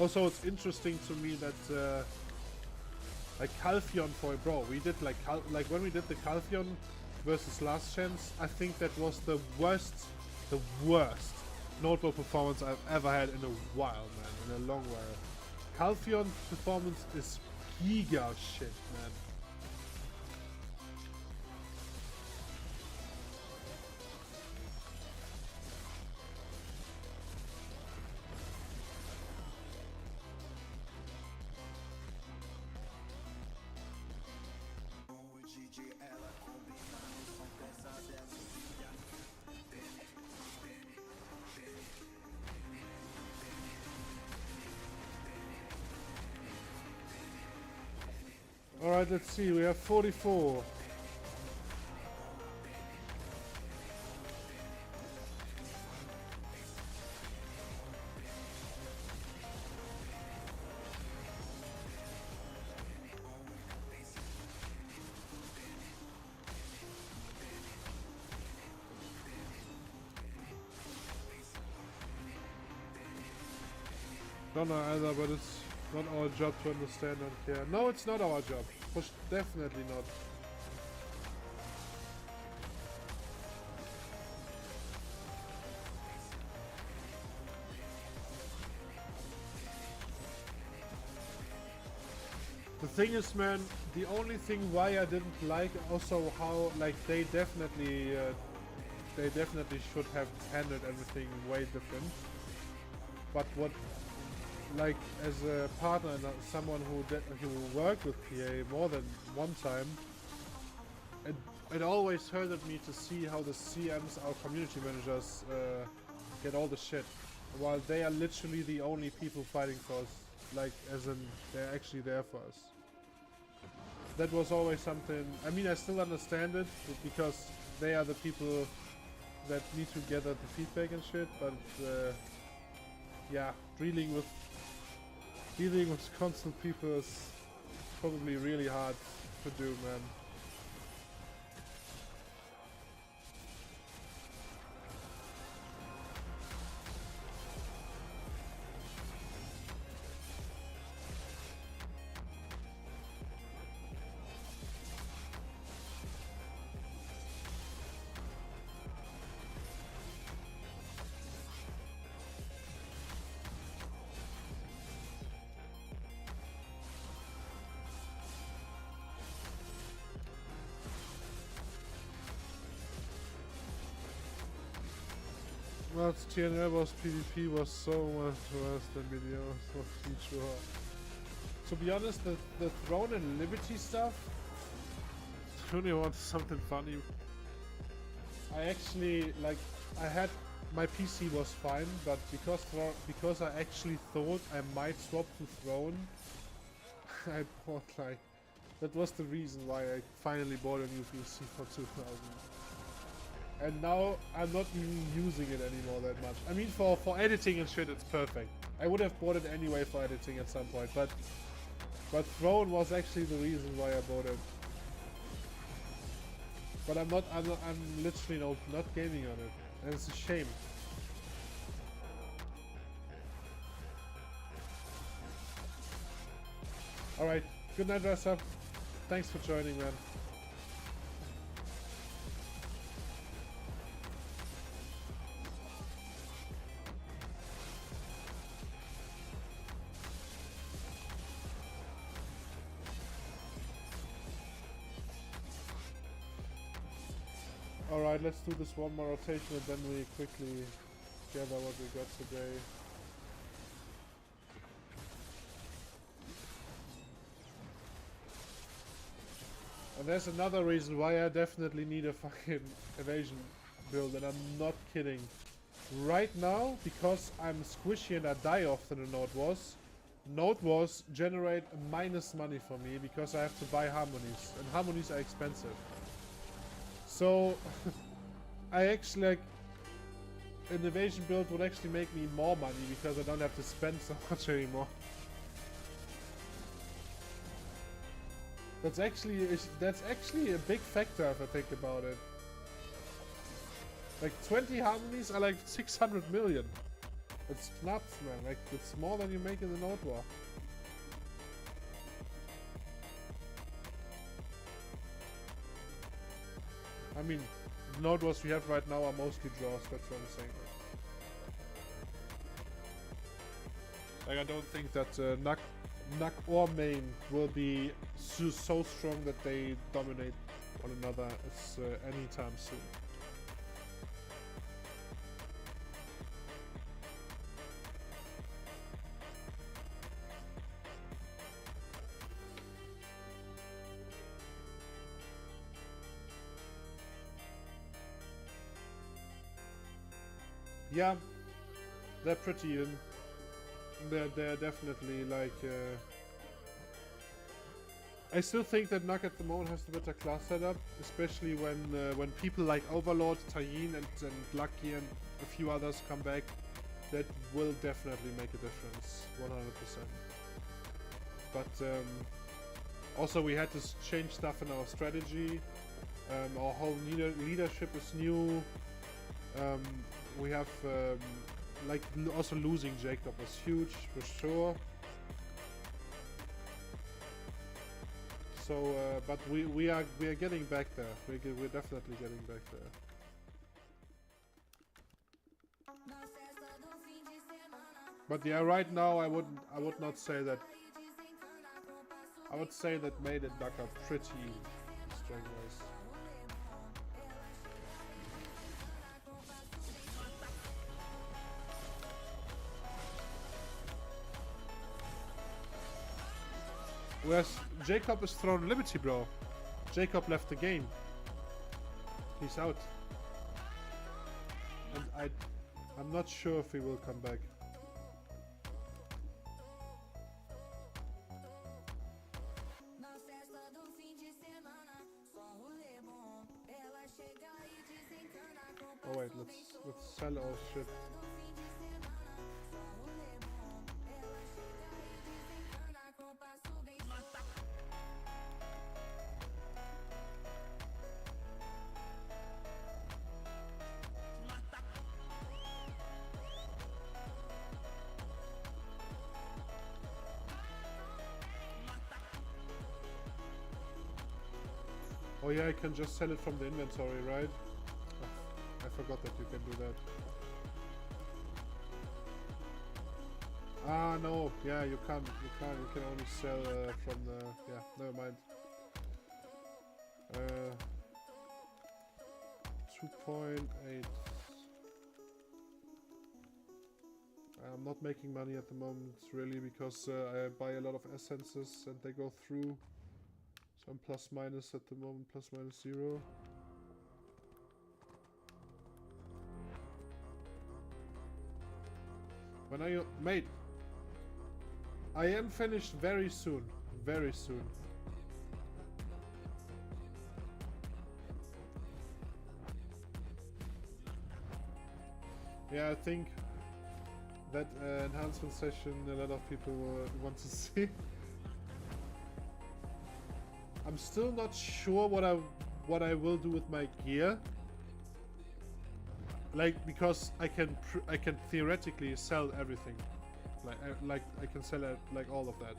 S1: Also, it's interesting to me that like Calphion we did like when we did the Calphion versus Last Chance, I think that was the worst notebook performance I've ever had in a while, man, in a long while. Calphion performance is giga shit, man. Alright, let's see, we have 44. Don't know either, but it's not our job to understand and care. No, it's not our job. Definitely not. The thing is, man, the only thing why I didn't like also how, like, they definitely should have handled everything way different. But what, like, as a partner and someone who worked with PA more than one time, it always hurted me to see how the CMs, our community managers, get all the shit. while they are literally the only people fighting for us. Like, as in, they're actually there for us. That was always something... I mean, I still understand it, because they are the people that need to gather the feedback and shit, but... yeah, dealing with console people is probably really hard to do, man. Well, TNL was PvP was so much worse than BDO for sure. To be honest, the Throne and Liberty stuff, I really want something funny. I actually, like, my PC was fine, but because I actually thought I might swap to Throne, I bought, like, that was the reason why I finally bought a new PC for 2000. And now I'm not even using it anymore that much. I mean, for editing and shit, it's perfect. I would have bought it anyway for editing at some point, but Throne was actually the reason why I bought it. But I'm literally not gaming on it, and it's a shame. All right, good night, Dresser. Thanks for joining, man. Alright, let's do this one more rotation and then we quickly gather what we got today. And there's another reason why I definitely need a fucking evasion build, and I'm not kidding. Right now, because I'm squishy and I die often in Node Wars generate a minus money for me because I have to buy harmonies, and harmonies are expensive. So, I actually, like, an evasion build would actually make me more money because I don't have to spend so much anymore. That's actually a big factor if I think about it. Like 20 harmonies are like 600 million. It's nuts, man. Like, it's more than you make in the Node War. I mean, the Node Wars we have right now are mostly draws, that's what I'm saying. Like, I don't think that Nuck or main will be so strong that they dominate one another anytime soon. Yeah, they're pretty even. They're definitely like. I still think that Nuck at the moment has the better class setup, especially when people like Overlord, Tayin, and Lucky and a few others come back. That will definitely make a difference, 100%. But also we had to change stuff in our strategy. Our whole leadership is new. We have like also losing Jacob was huge for sure. So, but we are getting back there. We're definitely getting back there. But yeah, right now I would not say that. I would say that Maid and Duck are pretty strength-wise. Whereas Jacob is thrown Liberty, bro. Jacob left the game. He's out. And I'm not sure if he will come back. Oh wait, let's sell our shit. Oh yeah, I can just sell it from the inventory, right? Oh, I forgot that you can do that. Ah, no. Yeah, you can't. You can't. You can only sell from the... Yeah, never mind. 2.8. I'm not making money at the moment, really, because I buy a lot of essences and they go through. So I'm plus minus at the moment, plus minus 0. When are you... Mate! I am finished very soon. Very soon. Yeah, I think that enhancement session a lot of people want to see. I'm still not sure what I will do with my gear. Like, because I can theoretically sell everything. Like I can sell it, like all of that,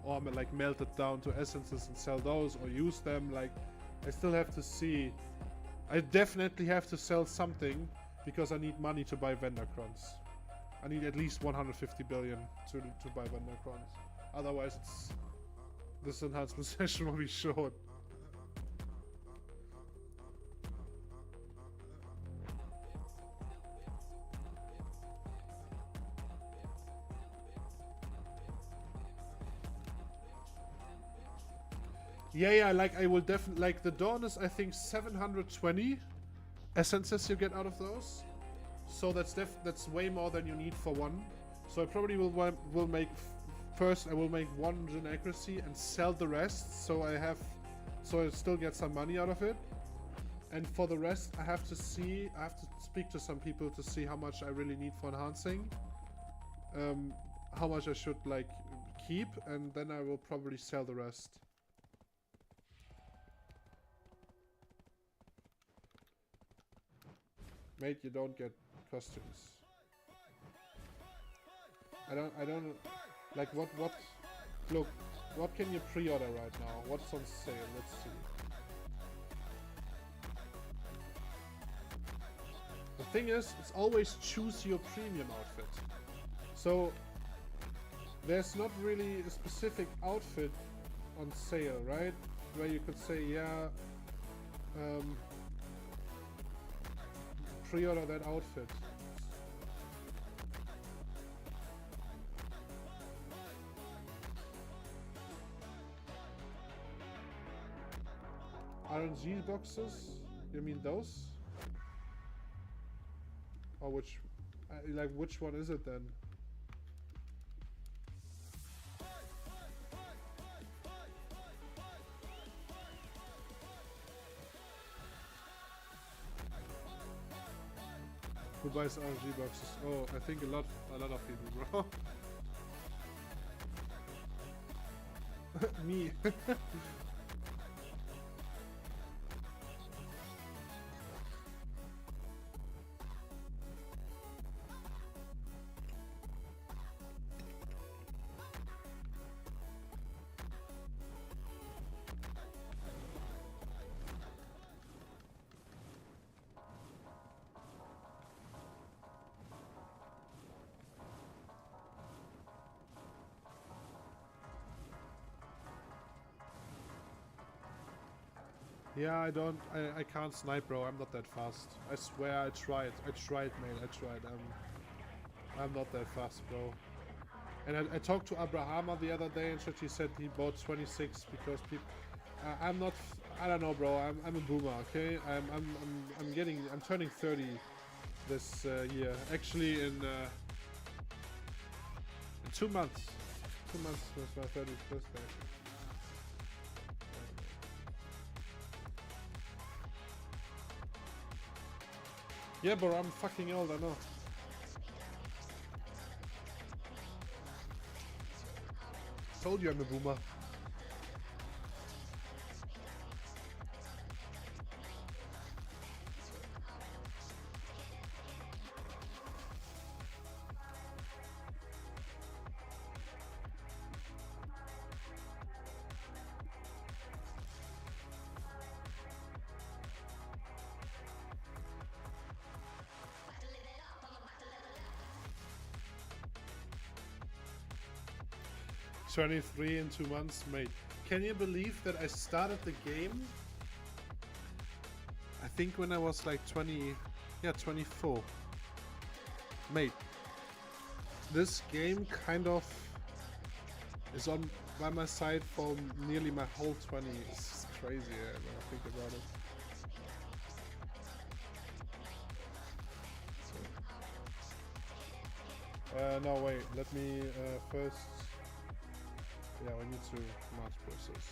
S1: or like melt it down to essences and sell those, or use them. Like, I still have to see. I definitely have to sell something because I need money to buy vendor crons. I need at least 150 billion to buy vendor crons. Otherwise, this enhancement session will be short. Yeah, like I will definitely, like the Dawn is I think 720 essences you get out of those. So that's way more than you need for one. So I probably will make first I will make one gen accuracy and sell the rest, so I still get some money out of it. And for the rest I have to speak to some people to see how much I really need for enhancing. How much I should like keep, and then I will probably sell the rest. Mate, you don't get costumes. I don't like what look, what can you pre-order right now? What's on sale? Let's see. The thing is, it's always choose your premium outfit. So there's not really a specific outfit on sale, right? Where you could say, yeah, pre-order that outfit. RNG boxes? You mean those? Or which one is it then? Who buys RNG boxes? Oh, I think a lot of people, bro. Me. Yeah, I can't snipe, bro. I'm not that fast. I swear I tried. I tried, man. I tried. I'm not that fast, bro. And I talked to Abrahama the other day, and she said he bought 26 because people. I'm not. I don't know, bro. I'm a boomer. Okay. I'm turning 30 this year. Actually, in 2 months. 2 months was my 30th birthday. Yeah, but I'm fucking old, I know. Told you I'm a boomer. $23 in 2 months, mate. Can you believe that I started the game? I think when I was like 24. Mate, this game kind of is on by my side for nearly my whole 20s. It's crazy when I think about it. No, wait. Let me first. Yeah, we need to mass process.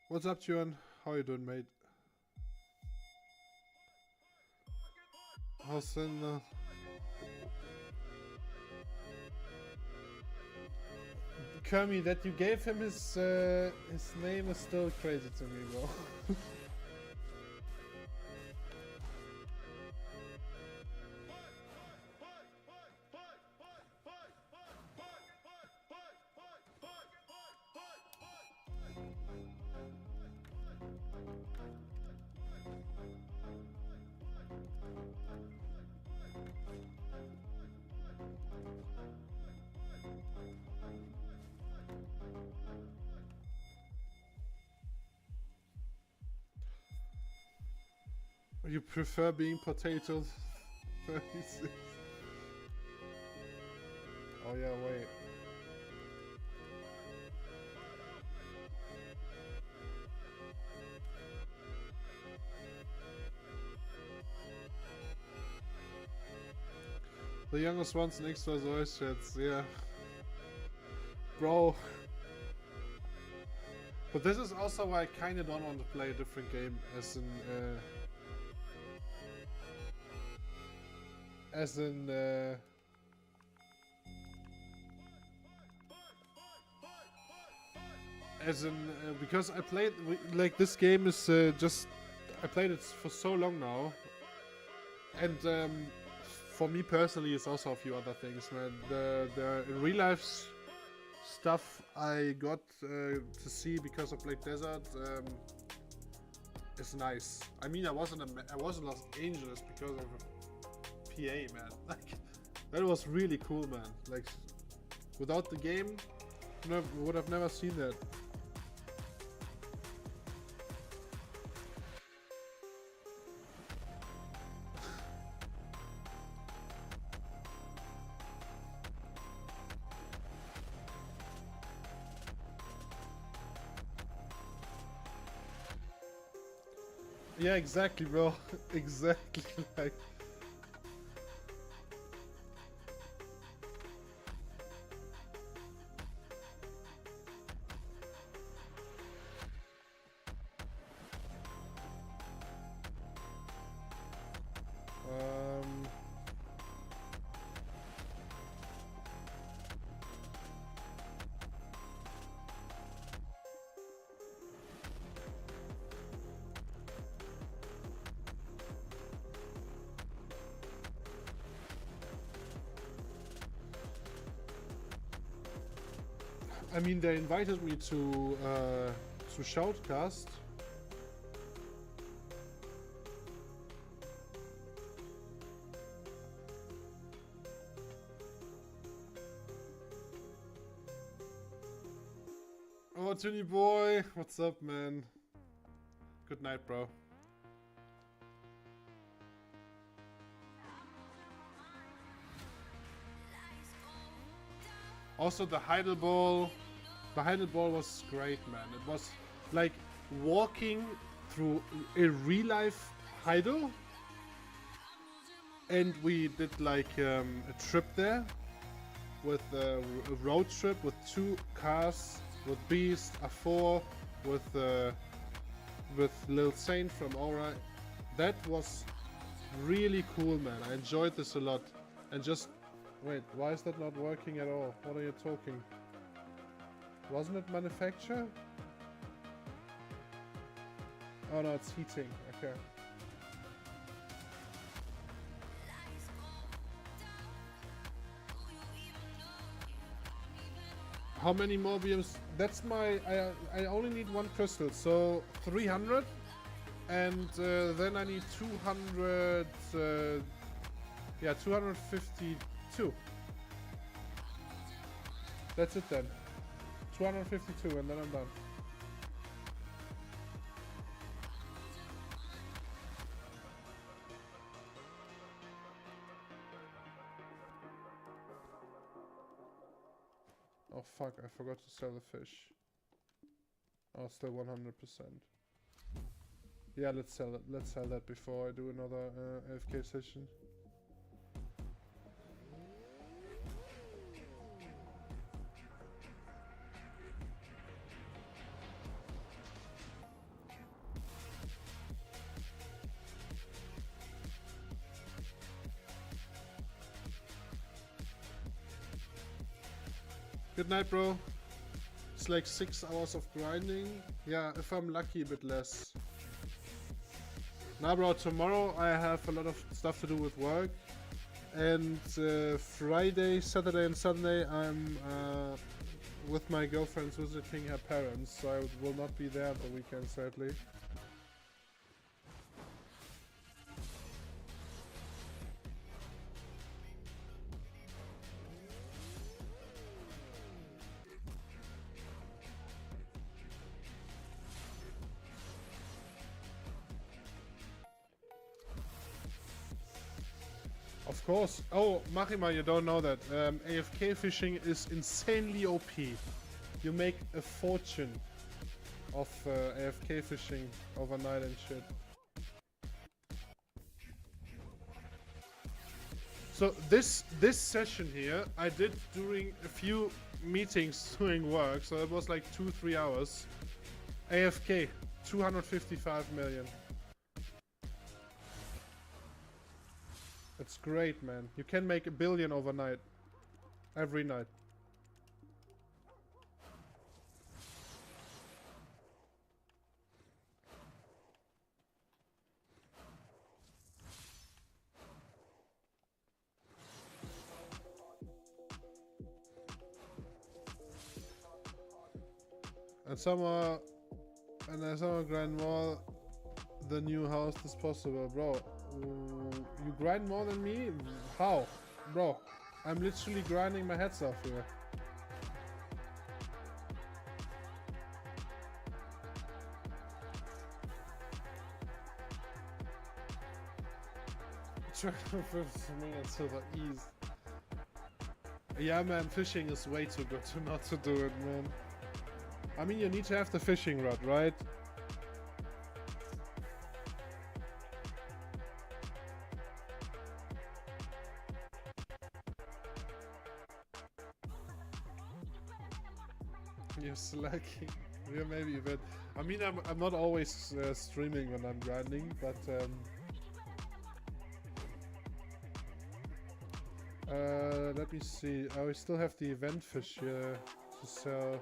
S1: What's up, Juan? How you doing, mate? How's in? Kermie, that you gave him his name is still crazy to me, bro. You prefer being potatoes? 36. Oh yeah, wait. The youngest ones next to us voice chats, yeah. Bro. But this is also why I kinda don't want to play a different game as in because I played like this game is just I played it for so long now, and for me personally, it's also a few other things, man. The in real life stuff I got to see because of Black Desert is nice. I mean, I was in Los Angeles because of PA, man. Like that was really cool, man. Like without the game, would have never seen that. Yeah, exactly, bro. Exactly, like. I mean, they invited me to Shoutcast. Oh, Tony boy, what's up, man? Good night, bro. Also the Heidelball was great, man. It was like walking through a real life Heidel, and we did like a trip there with a road trip with 2 cars, with Beast, A4, with Lil Saint from Aura. That was really cool, man. I enjoyed this a lot. And just wait, why is that not working at all? What are you talking? Wasn't it manufacture? Oh no, it's heating. Okay. How many more BMs? That's my... I only need 1 crystal, so 300. And then I need 200... yeah, 252. That's it then. 252 and then I'm done. Oh fuck, I forgot to sell the fish. Oh, still 100%. Yeah, let's sell it. Let's sell that before I do another AFK session. Good night, bro. It's like 6 hours of grinding. Yeah, if I'm lucky, a bit less. Nah, bro, tomorrow I have a lot of stuff to do with work. And Friday, Saturday and Sunday I'm with my girlfriend visiting her parents. So I will not be there on the weekend, sadly. Of course. Oh, Machima, you don't know that. AFK fishing is insanely OP. You make a fortune of AFK fishing overnight and shit. So this session here I did during a few meetings doing work, so it was like 2-3 hours. AFK 255 million. It's great, man. You can make $1 billion overnight. Every night. And summer grind more the new house is possible, bro. You grind more than me? How? Bro, I'm literally grinding my heads off here. Silver ease. Yeah, man, fishing is way too good to not to do it, man. I mean, you need to have the fishing rod, right? You're slacking. Yeah, maybe, but I mean, I'm not always streaming when I'm grinding, but let me see. We still have the event fish here to sell.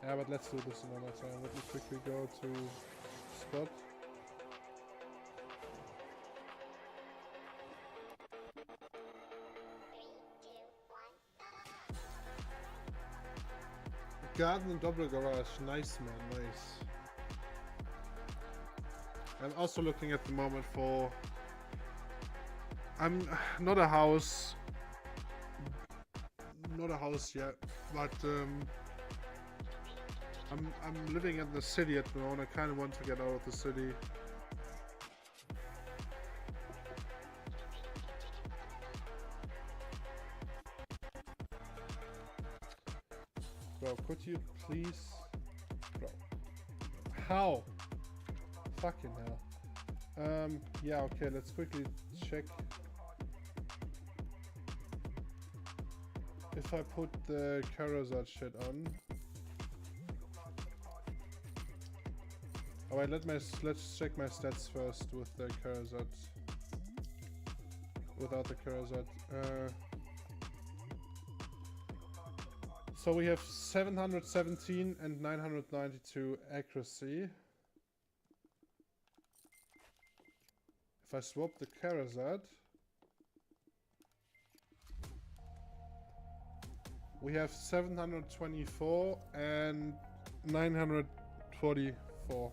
S1: Yeah, but let's do this another time. Let me quickly go to spot. Garden and double garage. Nice, man. Nice. I'm also looking at the moment for... I'm not a house. Not a house yet, but I'm living in the city at the moment. I kind of want to get out of the city. Bro, could you please... Bro. How? Fucking hell. Yeah, okay, let's quickly check. If I put the Charizard shit on. Alright, let's check my stats first with the Charizard. Without the Charizard. So we have 717 and 992 accuracy. If I swap the Charizard, we have 724 and 944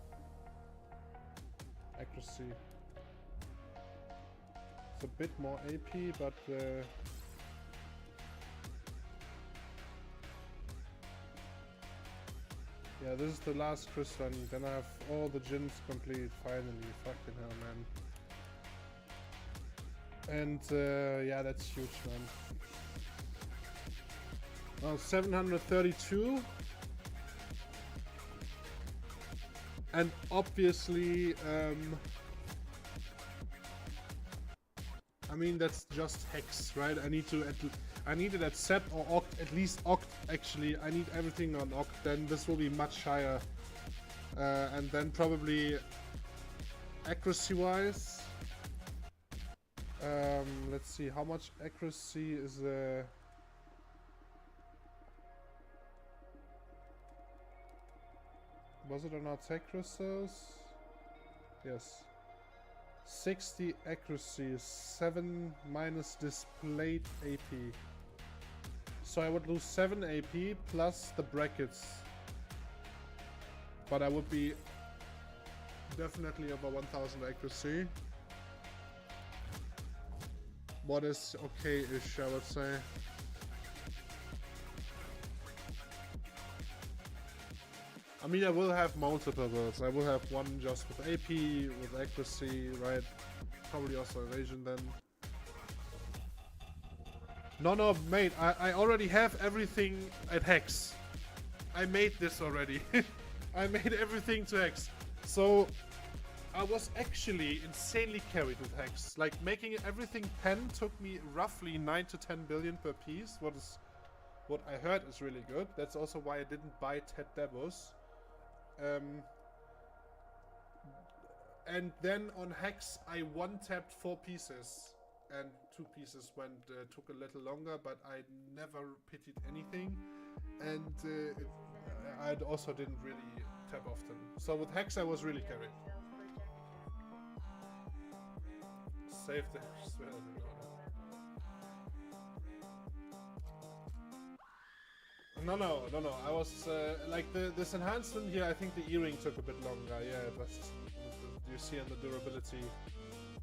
S1: accuracy. It's a bit more AP, but yeah, this is the last crystal, and then I have all the gyms complete, finally. Fucking hell, man. And yeah, that's huge, man. Well, 732. And obviously, I mean, that's just Hex, right? I need it at Set or Oct, at least Oct, actually. I need everything on Oct, then this will be much higher. And then probably accuracy-wise. Let's see, how much accuracy is there? Was it on our tech crystals? Yes. 60 accuracy, 7 minus displayed AP. So I would lose 7 AP plus the brackets. But I would be definitely over 1000 accuracy. What is okay-ish, I would say. I mean, I will have multiple builds. I will have one just with AP, with accuracy, right? Probably also evasion then. No, mate, I already have everything at Hex. I made this already. I made everything to Hex. So, I was actually insanely carried with Hex. Like, making everything 10 took me roughly 9 to 10 billion per piece. What I heard is really good. That's also why I didn't buy Ted Devos. And then on Hex I one-tapped 4 pieces and 2 pieces took a little longer, but I never pitied anything, and I also didn't really tap often. So with Hex I was really carried. Save the No. I was like this enhancement here. I think the earring took a bit longer. Yeah, it was. You see on the durability.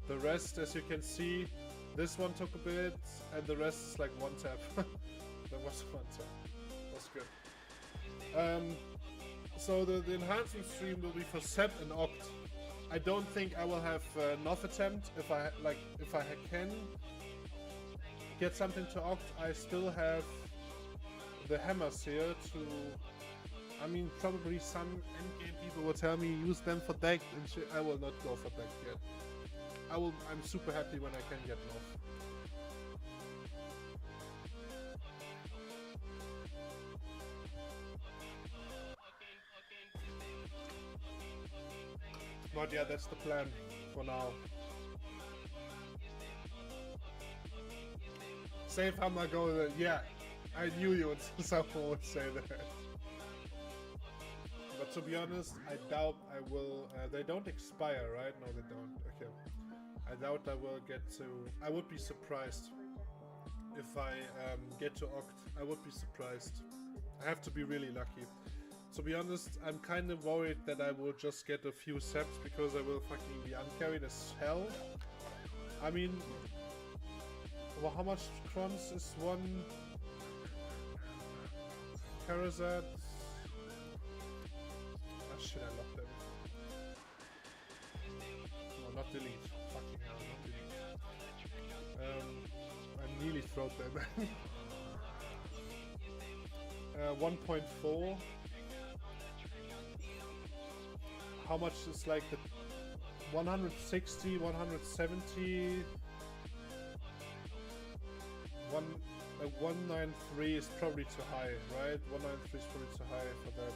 S1: The rest, as you can see, this one took a bit, and the rest is like one tap. That was one tap. That's good. So the enhancement stream will be for Set and Oct. I don't think I will have enough attempt. If I can get something to Oct, I still have the hammers here to, I mean, probably some endgame people will tell me use them for deck and shit. I will not go for deck yet. I'm super happy when I can get off. But yeah, that's the plan for now. Save hammer go, yeah. I knew you would someone would say that. But to be honest, I doubt I will. They don't expire, right? No, they don't. Okay. I doubt I will get to. I would be surprised if I get to Oct. I would be surprised. I have to be really lucky. To be honest, I'm kind of worried that I will just get a few seps because I will fucking be uncarried as hell. I mean, well, how much crons is one Charizard? Oh shit, I locked them. No, not delete. Fucking hell, not delete. I nearly throwed them. 1.4. How much is like the 160, 170? 193 is probably too high, right? 193 is probably too high for that.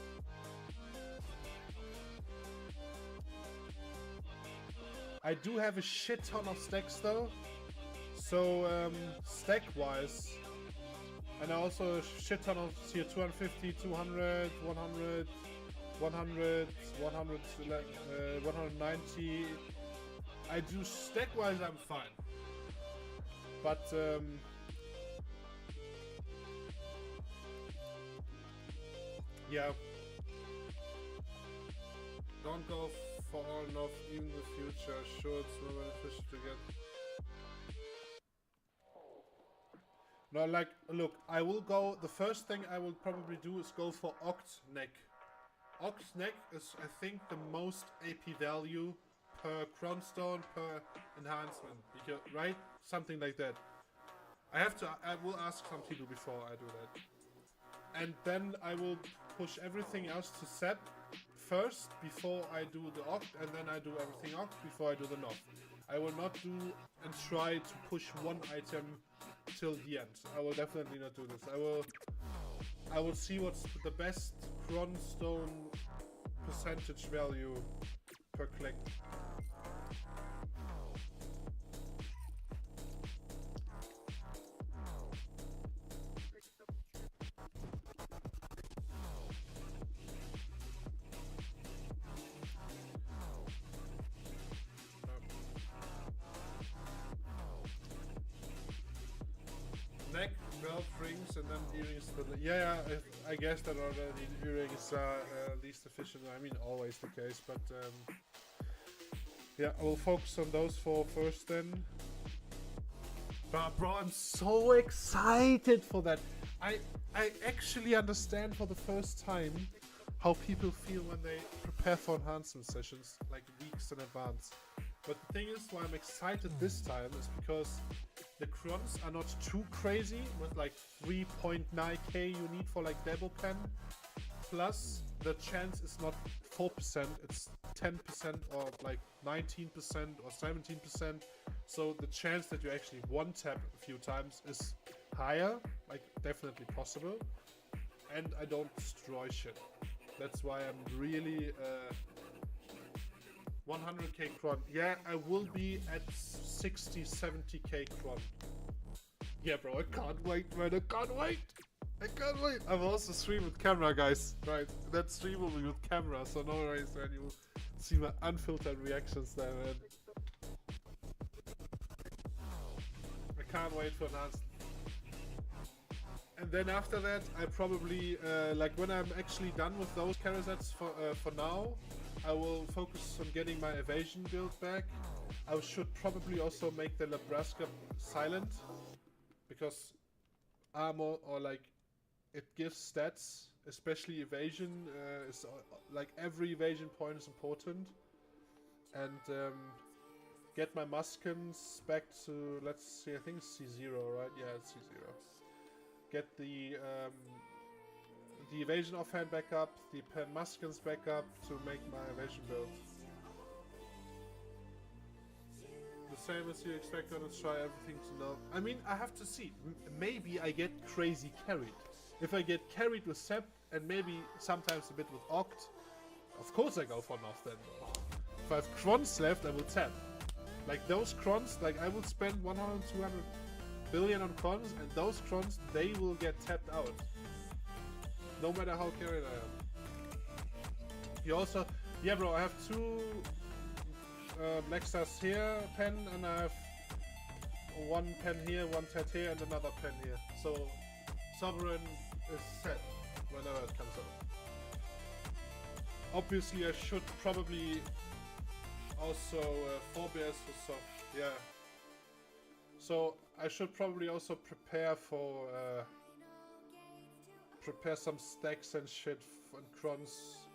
S1: I do have a shit ton of stacks though. So stack wise, and I also a shit ton of tier 250, 200, 100, 100, 100, 190. I do stack wise, I'm fine. But yeah, don't go for all enough even in the future. Sure, it's more beneficial to get. No, like, look, I will go, the first thing I will probably do is go for Oct Neck. Oct Neck is, I think, the most AP value per Cronstone, per enhancement, because, right? Something like that. I will ask some people before I do that. And then I will push everything else to Sep first, before I do the Oct, and then I do everything Oct before I do the Noth. I will not do and try to push one item till the end. I will definitely not do this. I will see what's the best Cronstone percentage value per click. Neck, belt, rings, and then earrings. Yeah, I guess that already earrings are least efficient. I mean, always the case, but yeah, I will focus on those four first then. But bro, I'm so excited for that. I actually understand for the first time how people feel when they prepare for enhancement sessions, like weeks in advance. But the thing is, why I'm excited this time is because the crons are not too crazy with like 3.9k you need for like double pen. Plus the chance is not 4%, it's 10% or like 19% or 17%. So the chance that you actually one tap a few times is higher, like definitely possible. And I don't destroy shit. That's why I'm really 100k cron. Yeah, I will be at 60, 70k cron. Yeah, bro, I can't wait, man. I can't wait. I can't wait. I'm also streaming with camera, guys. Right, that stream will be with camera, so no worries, man. You will see my unfiltered reactions there, man. I can't wait for enhanced. And then after that, I probably, like when I'm actually done with those carousels for now, I will focus on getting my evasion build back. I should probably also make the Nebraska silent, because armor or like it gives stats, especially evasion. Is like every evasion point is important, and get my Muskins back to, let's see, I think it's C0, right? Yeah, it's C0. Get the evasion offhand back up, the Muskins back up to make my evasion build. The same as you expect, gonna try everything to know. I mean, I have to see. Maybe I get crazy carried. If I get carried with Sep and maybe sometimes a bit with Oct, of course I go for Noth then. If I have crons left, I will tap. Like those crons, like I will spend 100, 200 billion on crons, and those crons, they will get tapped out. No matter how carried I am. You also, yeah bro, I have two Black Stars here pen, and I have one pen here, one tat here, and another pen here. So Sovereign is set whenever it comes out. Obviously I should probably also forebears for soft, yeah. So I should probably also prepare for prepare some stacks and shit and crons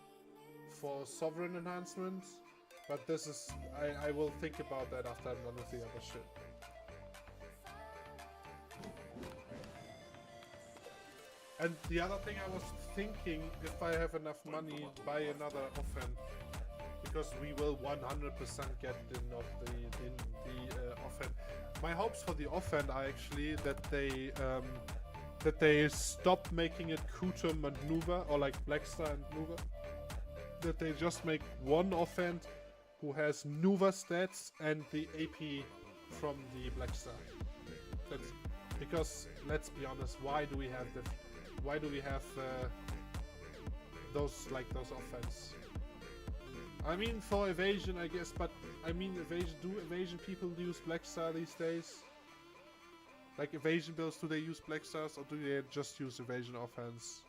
S1: for Sovereign enhancements. But this is, I will think about that after I'm done with the other shit. And the other thing I was thinking, if I have enough money, buy another offhand. Because we will 100% get the offhand. My hopes for the offhand are actually that they stop making it Kutum and Nuva, or like Blackstar and Nuva. That they just make one offhand who has Nuva stats and the AP from the Blackstar. That's because, let's be honest, why do we have those offense? I mean, for evasion, I guess, but I mean, evasion people use Blackstar these days? Like evasion builds, do they use Blackstars or do they just use evasion offense?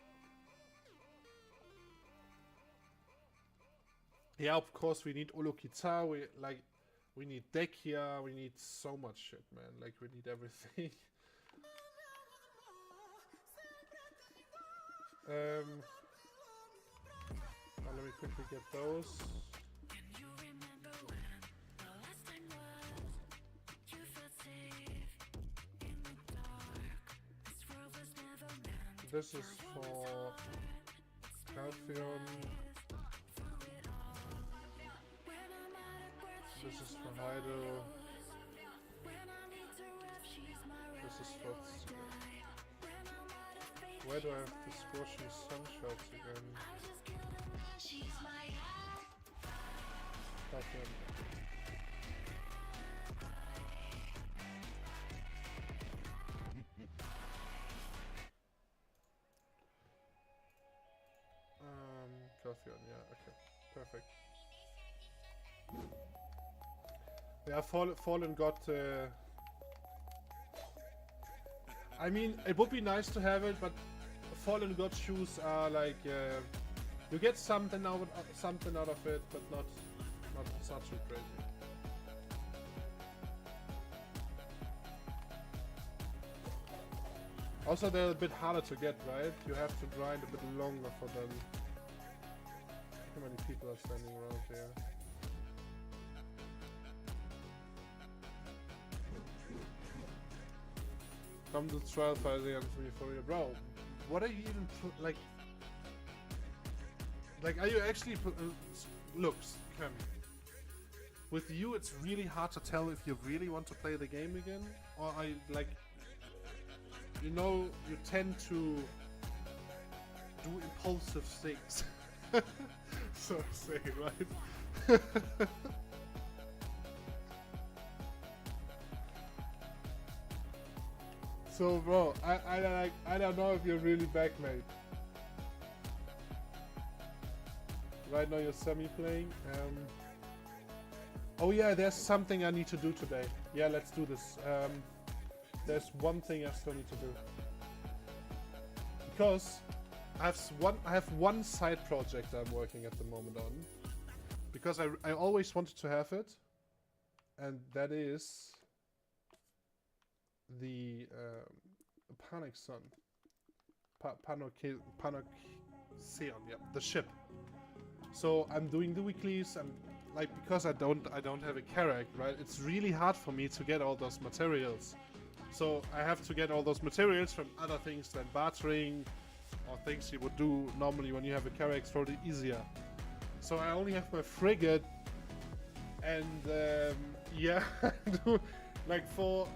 S1: Yeah, of course we need Olokita, we need Dekia, we need so much shit, man. Like, we need everything. Let me quickly get those. This is for Calpheon. This is for Heido. This is for... Where do I have the Scorching Sunshots again? Calpheon. Calpheon, yeah, okay. Perfect. Yeah, Fallen got... I mean, it would be nice to have it, but Fallen God shoes are like... you get something out of it, but not too crazy. Also, they're a bit harder to get, right? You have to grind a bit longer for them. How many people are standing around here? Come to trial by the end for you, bro. What are you even like? Like, are you actually look, Ken? With you, it's really hard to tell if you really want to play the game again, or are you like? You know, you tend to do impulsive things. So to say, right? So, bro, I don't know if you're really back, mate. Right now you're semi-playing. Oh yeah, there's something I need to do today. Yeah, let's do this. There's one thing I still need to do. Because I have one side project I'm working at the moment on. Because I always wanted to have it. And that is the Panic Sun. Panaceon, yeah, the ship. So I'm doing the weeklies, and like, because I don't have a character, right? It's really hard for me to get all those materials. So I have to get all those materials from other things than bartering or things you would do normally when you have a character. It's probably easier. So I only have my frigate, and yeah, like for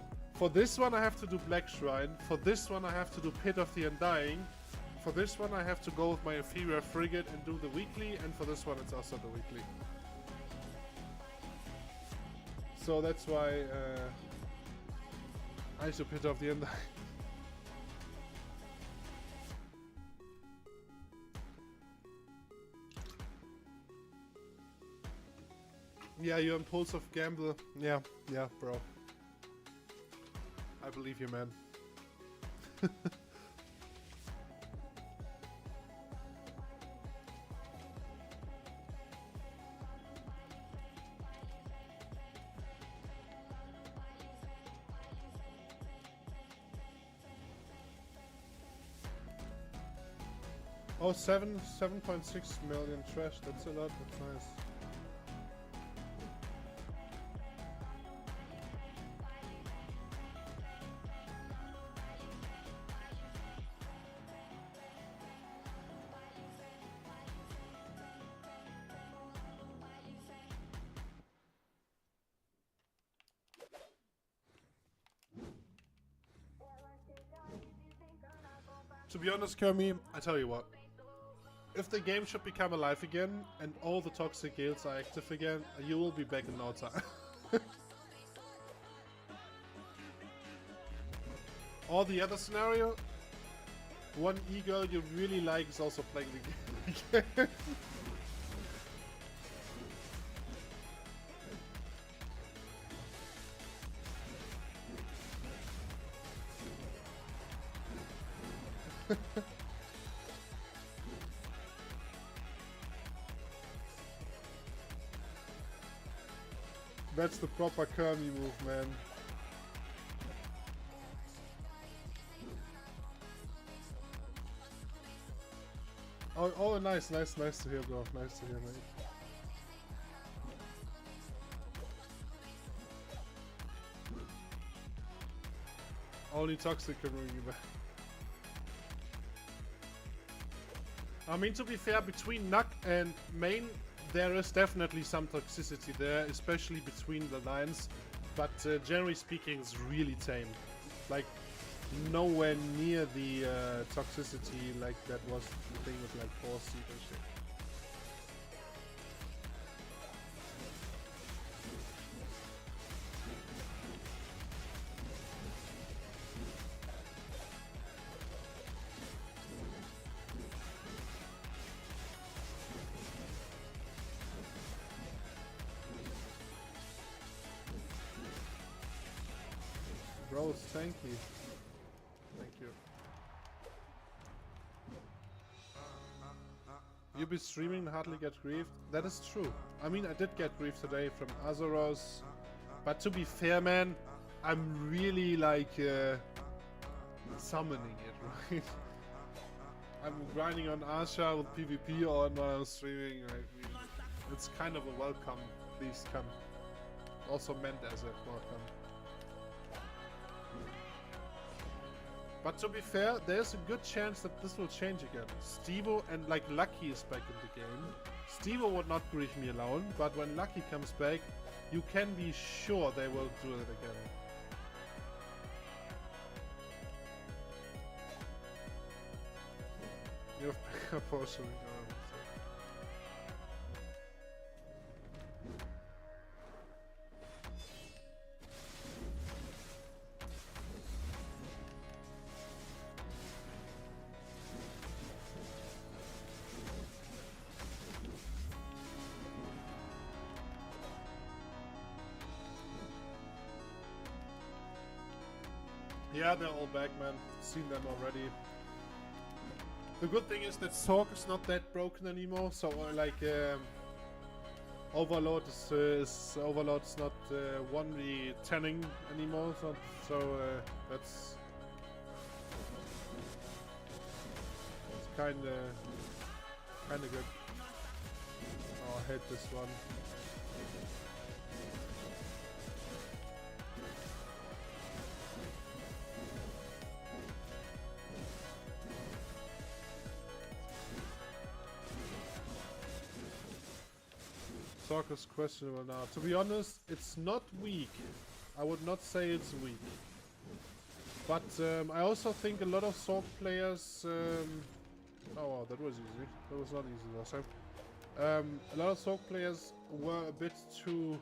S1: this one I have to do Black Shrine. For this one I have to do Pit of the Undying. For this one I have to go with my inferior frigate and do the weekly, and for this one it's also the weekly. So that's why I should Pit of the Undying. Yeah, you impulsive gamble. Yeah, bro. I believe you, man. Oh, 7.6 million trash. That's a lot. That's nice. To be honest, Kermie, I tell you what. If the game should become alive again and all the toxic guilds are active again, you will be back in no time. Or the other scenario, one e-girl you really like is also playing the game again. That's the proper Kermie move, man. Oh, nice to hear, bro. Nice to hear, mate. Only toxic can bring you back. I mean, to be fair, between Nuck and Main, there is definitely some toxicity there, especially between the lines. But generally speaking, it's really tame. Like, nowhere near the toxicity like that was the thing with like Force Seed and shit. Bros, thank you. Thank you. You be streaming and hardly get griefed? That is true. I mean, I did get griefed today from Azeroth. But to be fair, man, I'm really like summoning it, right? I'm grinding on Asha with PvP on while I'm streaming. Right? It's kind of a welcome. Please come. Also meant as a welcome. But to be fair, there's a good chance that this will change again. Stevo and like Lucky is back in the game. Stevo would not grief me alone, but when Lucky comes back, you can be sure they will do it again. You've unfortunately gone. Yeah, they're all back, man. Seen them already. The good thing is that Sork is not that broken anymore, so like Overlord is not 1v10ing anymore, so that's kinda good. Oh, I hate this one. Sork is questionable now. To be honest, it's not weak. I would not say it's weak. But I also think a lot of Sork players... oh wow, that was easy. That was not easy last time. A lot of Sork players were a bit too...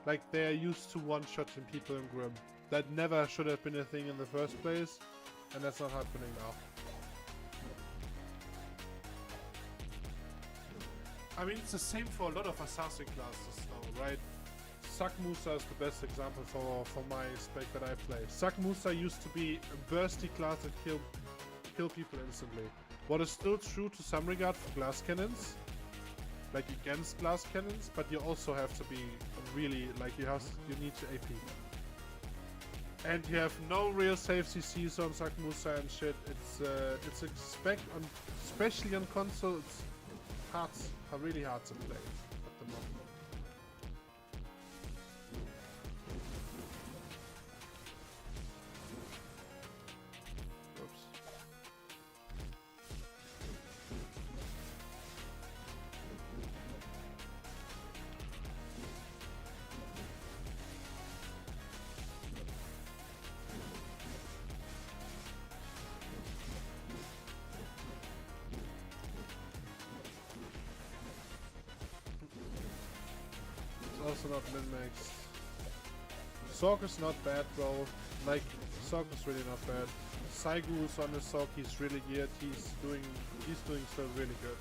S1: like, they're used to one-shotting people in Grim. That never should have been a thing in the first place. And that's not happening now. I mean, it's the same for a lot of assassin classes though, right? Sak Musa is the best example for my spec that I play. Sak Musa used to be a bursty class that kill people instantly. What is still true to some regard for glass cannons, like against glass cannons, but you also have to be really, like you need to AP. And you have no real safe CCs on Sak Musa and shit. It's a spec on, especially on console, it's really hard to play at the moment. Oops. also not min-max. Sork is not bad, bro. Like, Sork is really not bad. Saigu is on his Sork, he's really geared, he's doing still really good.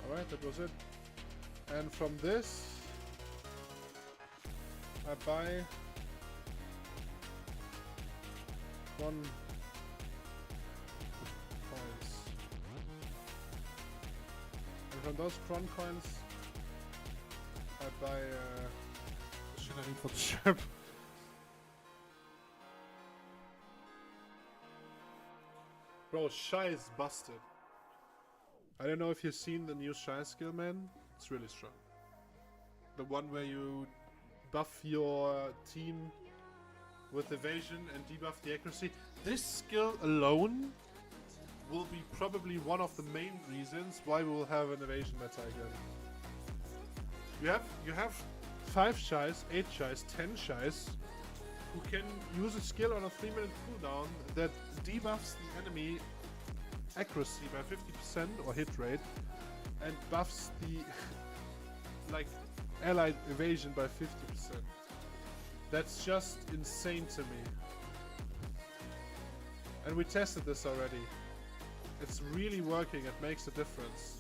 S1: Alright, that was it. And from this, I buy 1 coins. And from those Kron coins, I buy shit I need for the ship. Bro, Shy is busted. I don't know if you've seen the new Shy skill, man. It's really strong. The one where you buff your team with evasion and debuff the accuracy. This skill alone will be probably one of the main reasons why we will have an evasion meta again. You have 5 Shys, 8 Shys, 10 Shys who can use a skill on a 3-minute cooldown that debuffs the enemy accuracy by 50% or hit rate and buffs the like allied evasion by 50%. That's just insane to me. And we tested this already. It's really working, it makes a difference.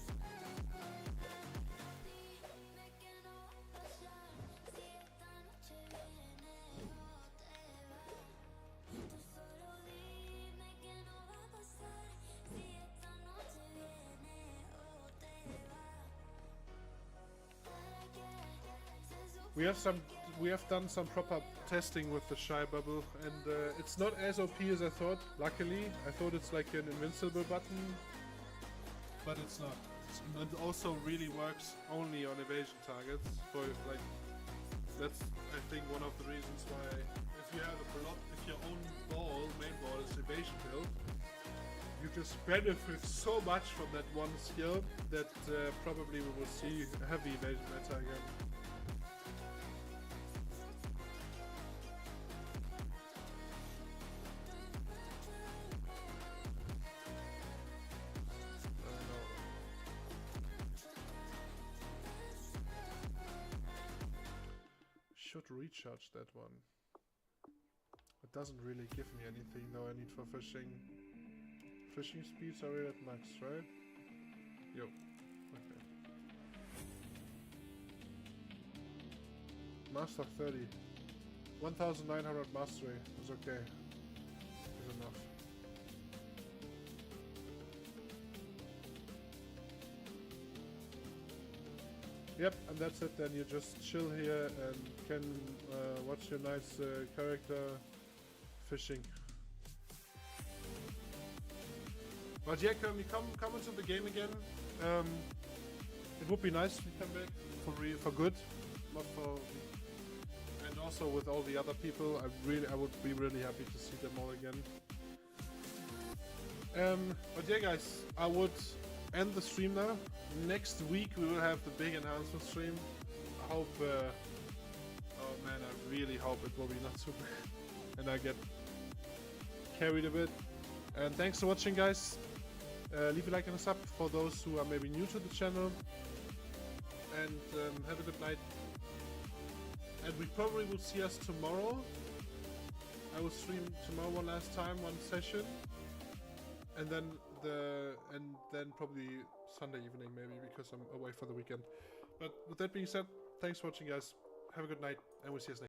S1: We have done some proper testing with the Shy bubble, and it's not as OP as I thought. Luckily, I thought it's like an invincible button, but it's not. It also really works only on evasion targets. For like, that's I think one of the reasons why if you have a lot, if your own main ball is evasion build, you just benefit so much from that one skill that probably we will see a heavy evasion meta again. Should recharge that one. It doesn't really give me anything though I need for fishing. Fishing speeds are already at max, right? Yo. Okay. Master 30. 1900 mastery is okay. Is enough. Yep, and that's it then. You just chill here and can watch your nice character fishing. But yeah, come into the game again. It would be nice to come back for good, not for. And also with all the other people, I would be really happy to see them all again. But yeah, guys, I would end the stream now. Next week we will have the big enhancement stream. I hope, oh man, I really hope it will be not too bad and I get carried a bit. And thanks for watching, guys. Leave a like and a sub for those who are maybe new to the channel. And have a good night. And we probably will see us tomorrow. I will stream tomorrow one last time, one session. And then probably Sunday evening maybe, because I'm away for the weekend. But with that being said, thanks for watching, guys. Have a good night, and we'll see you next time.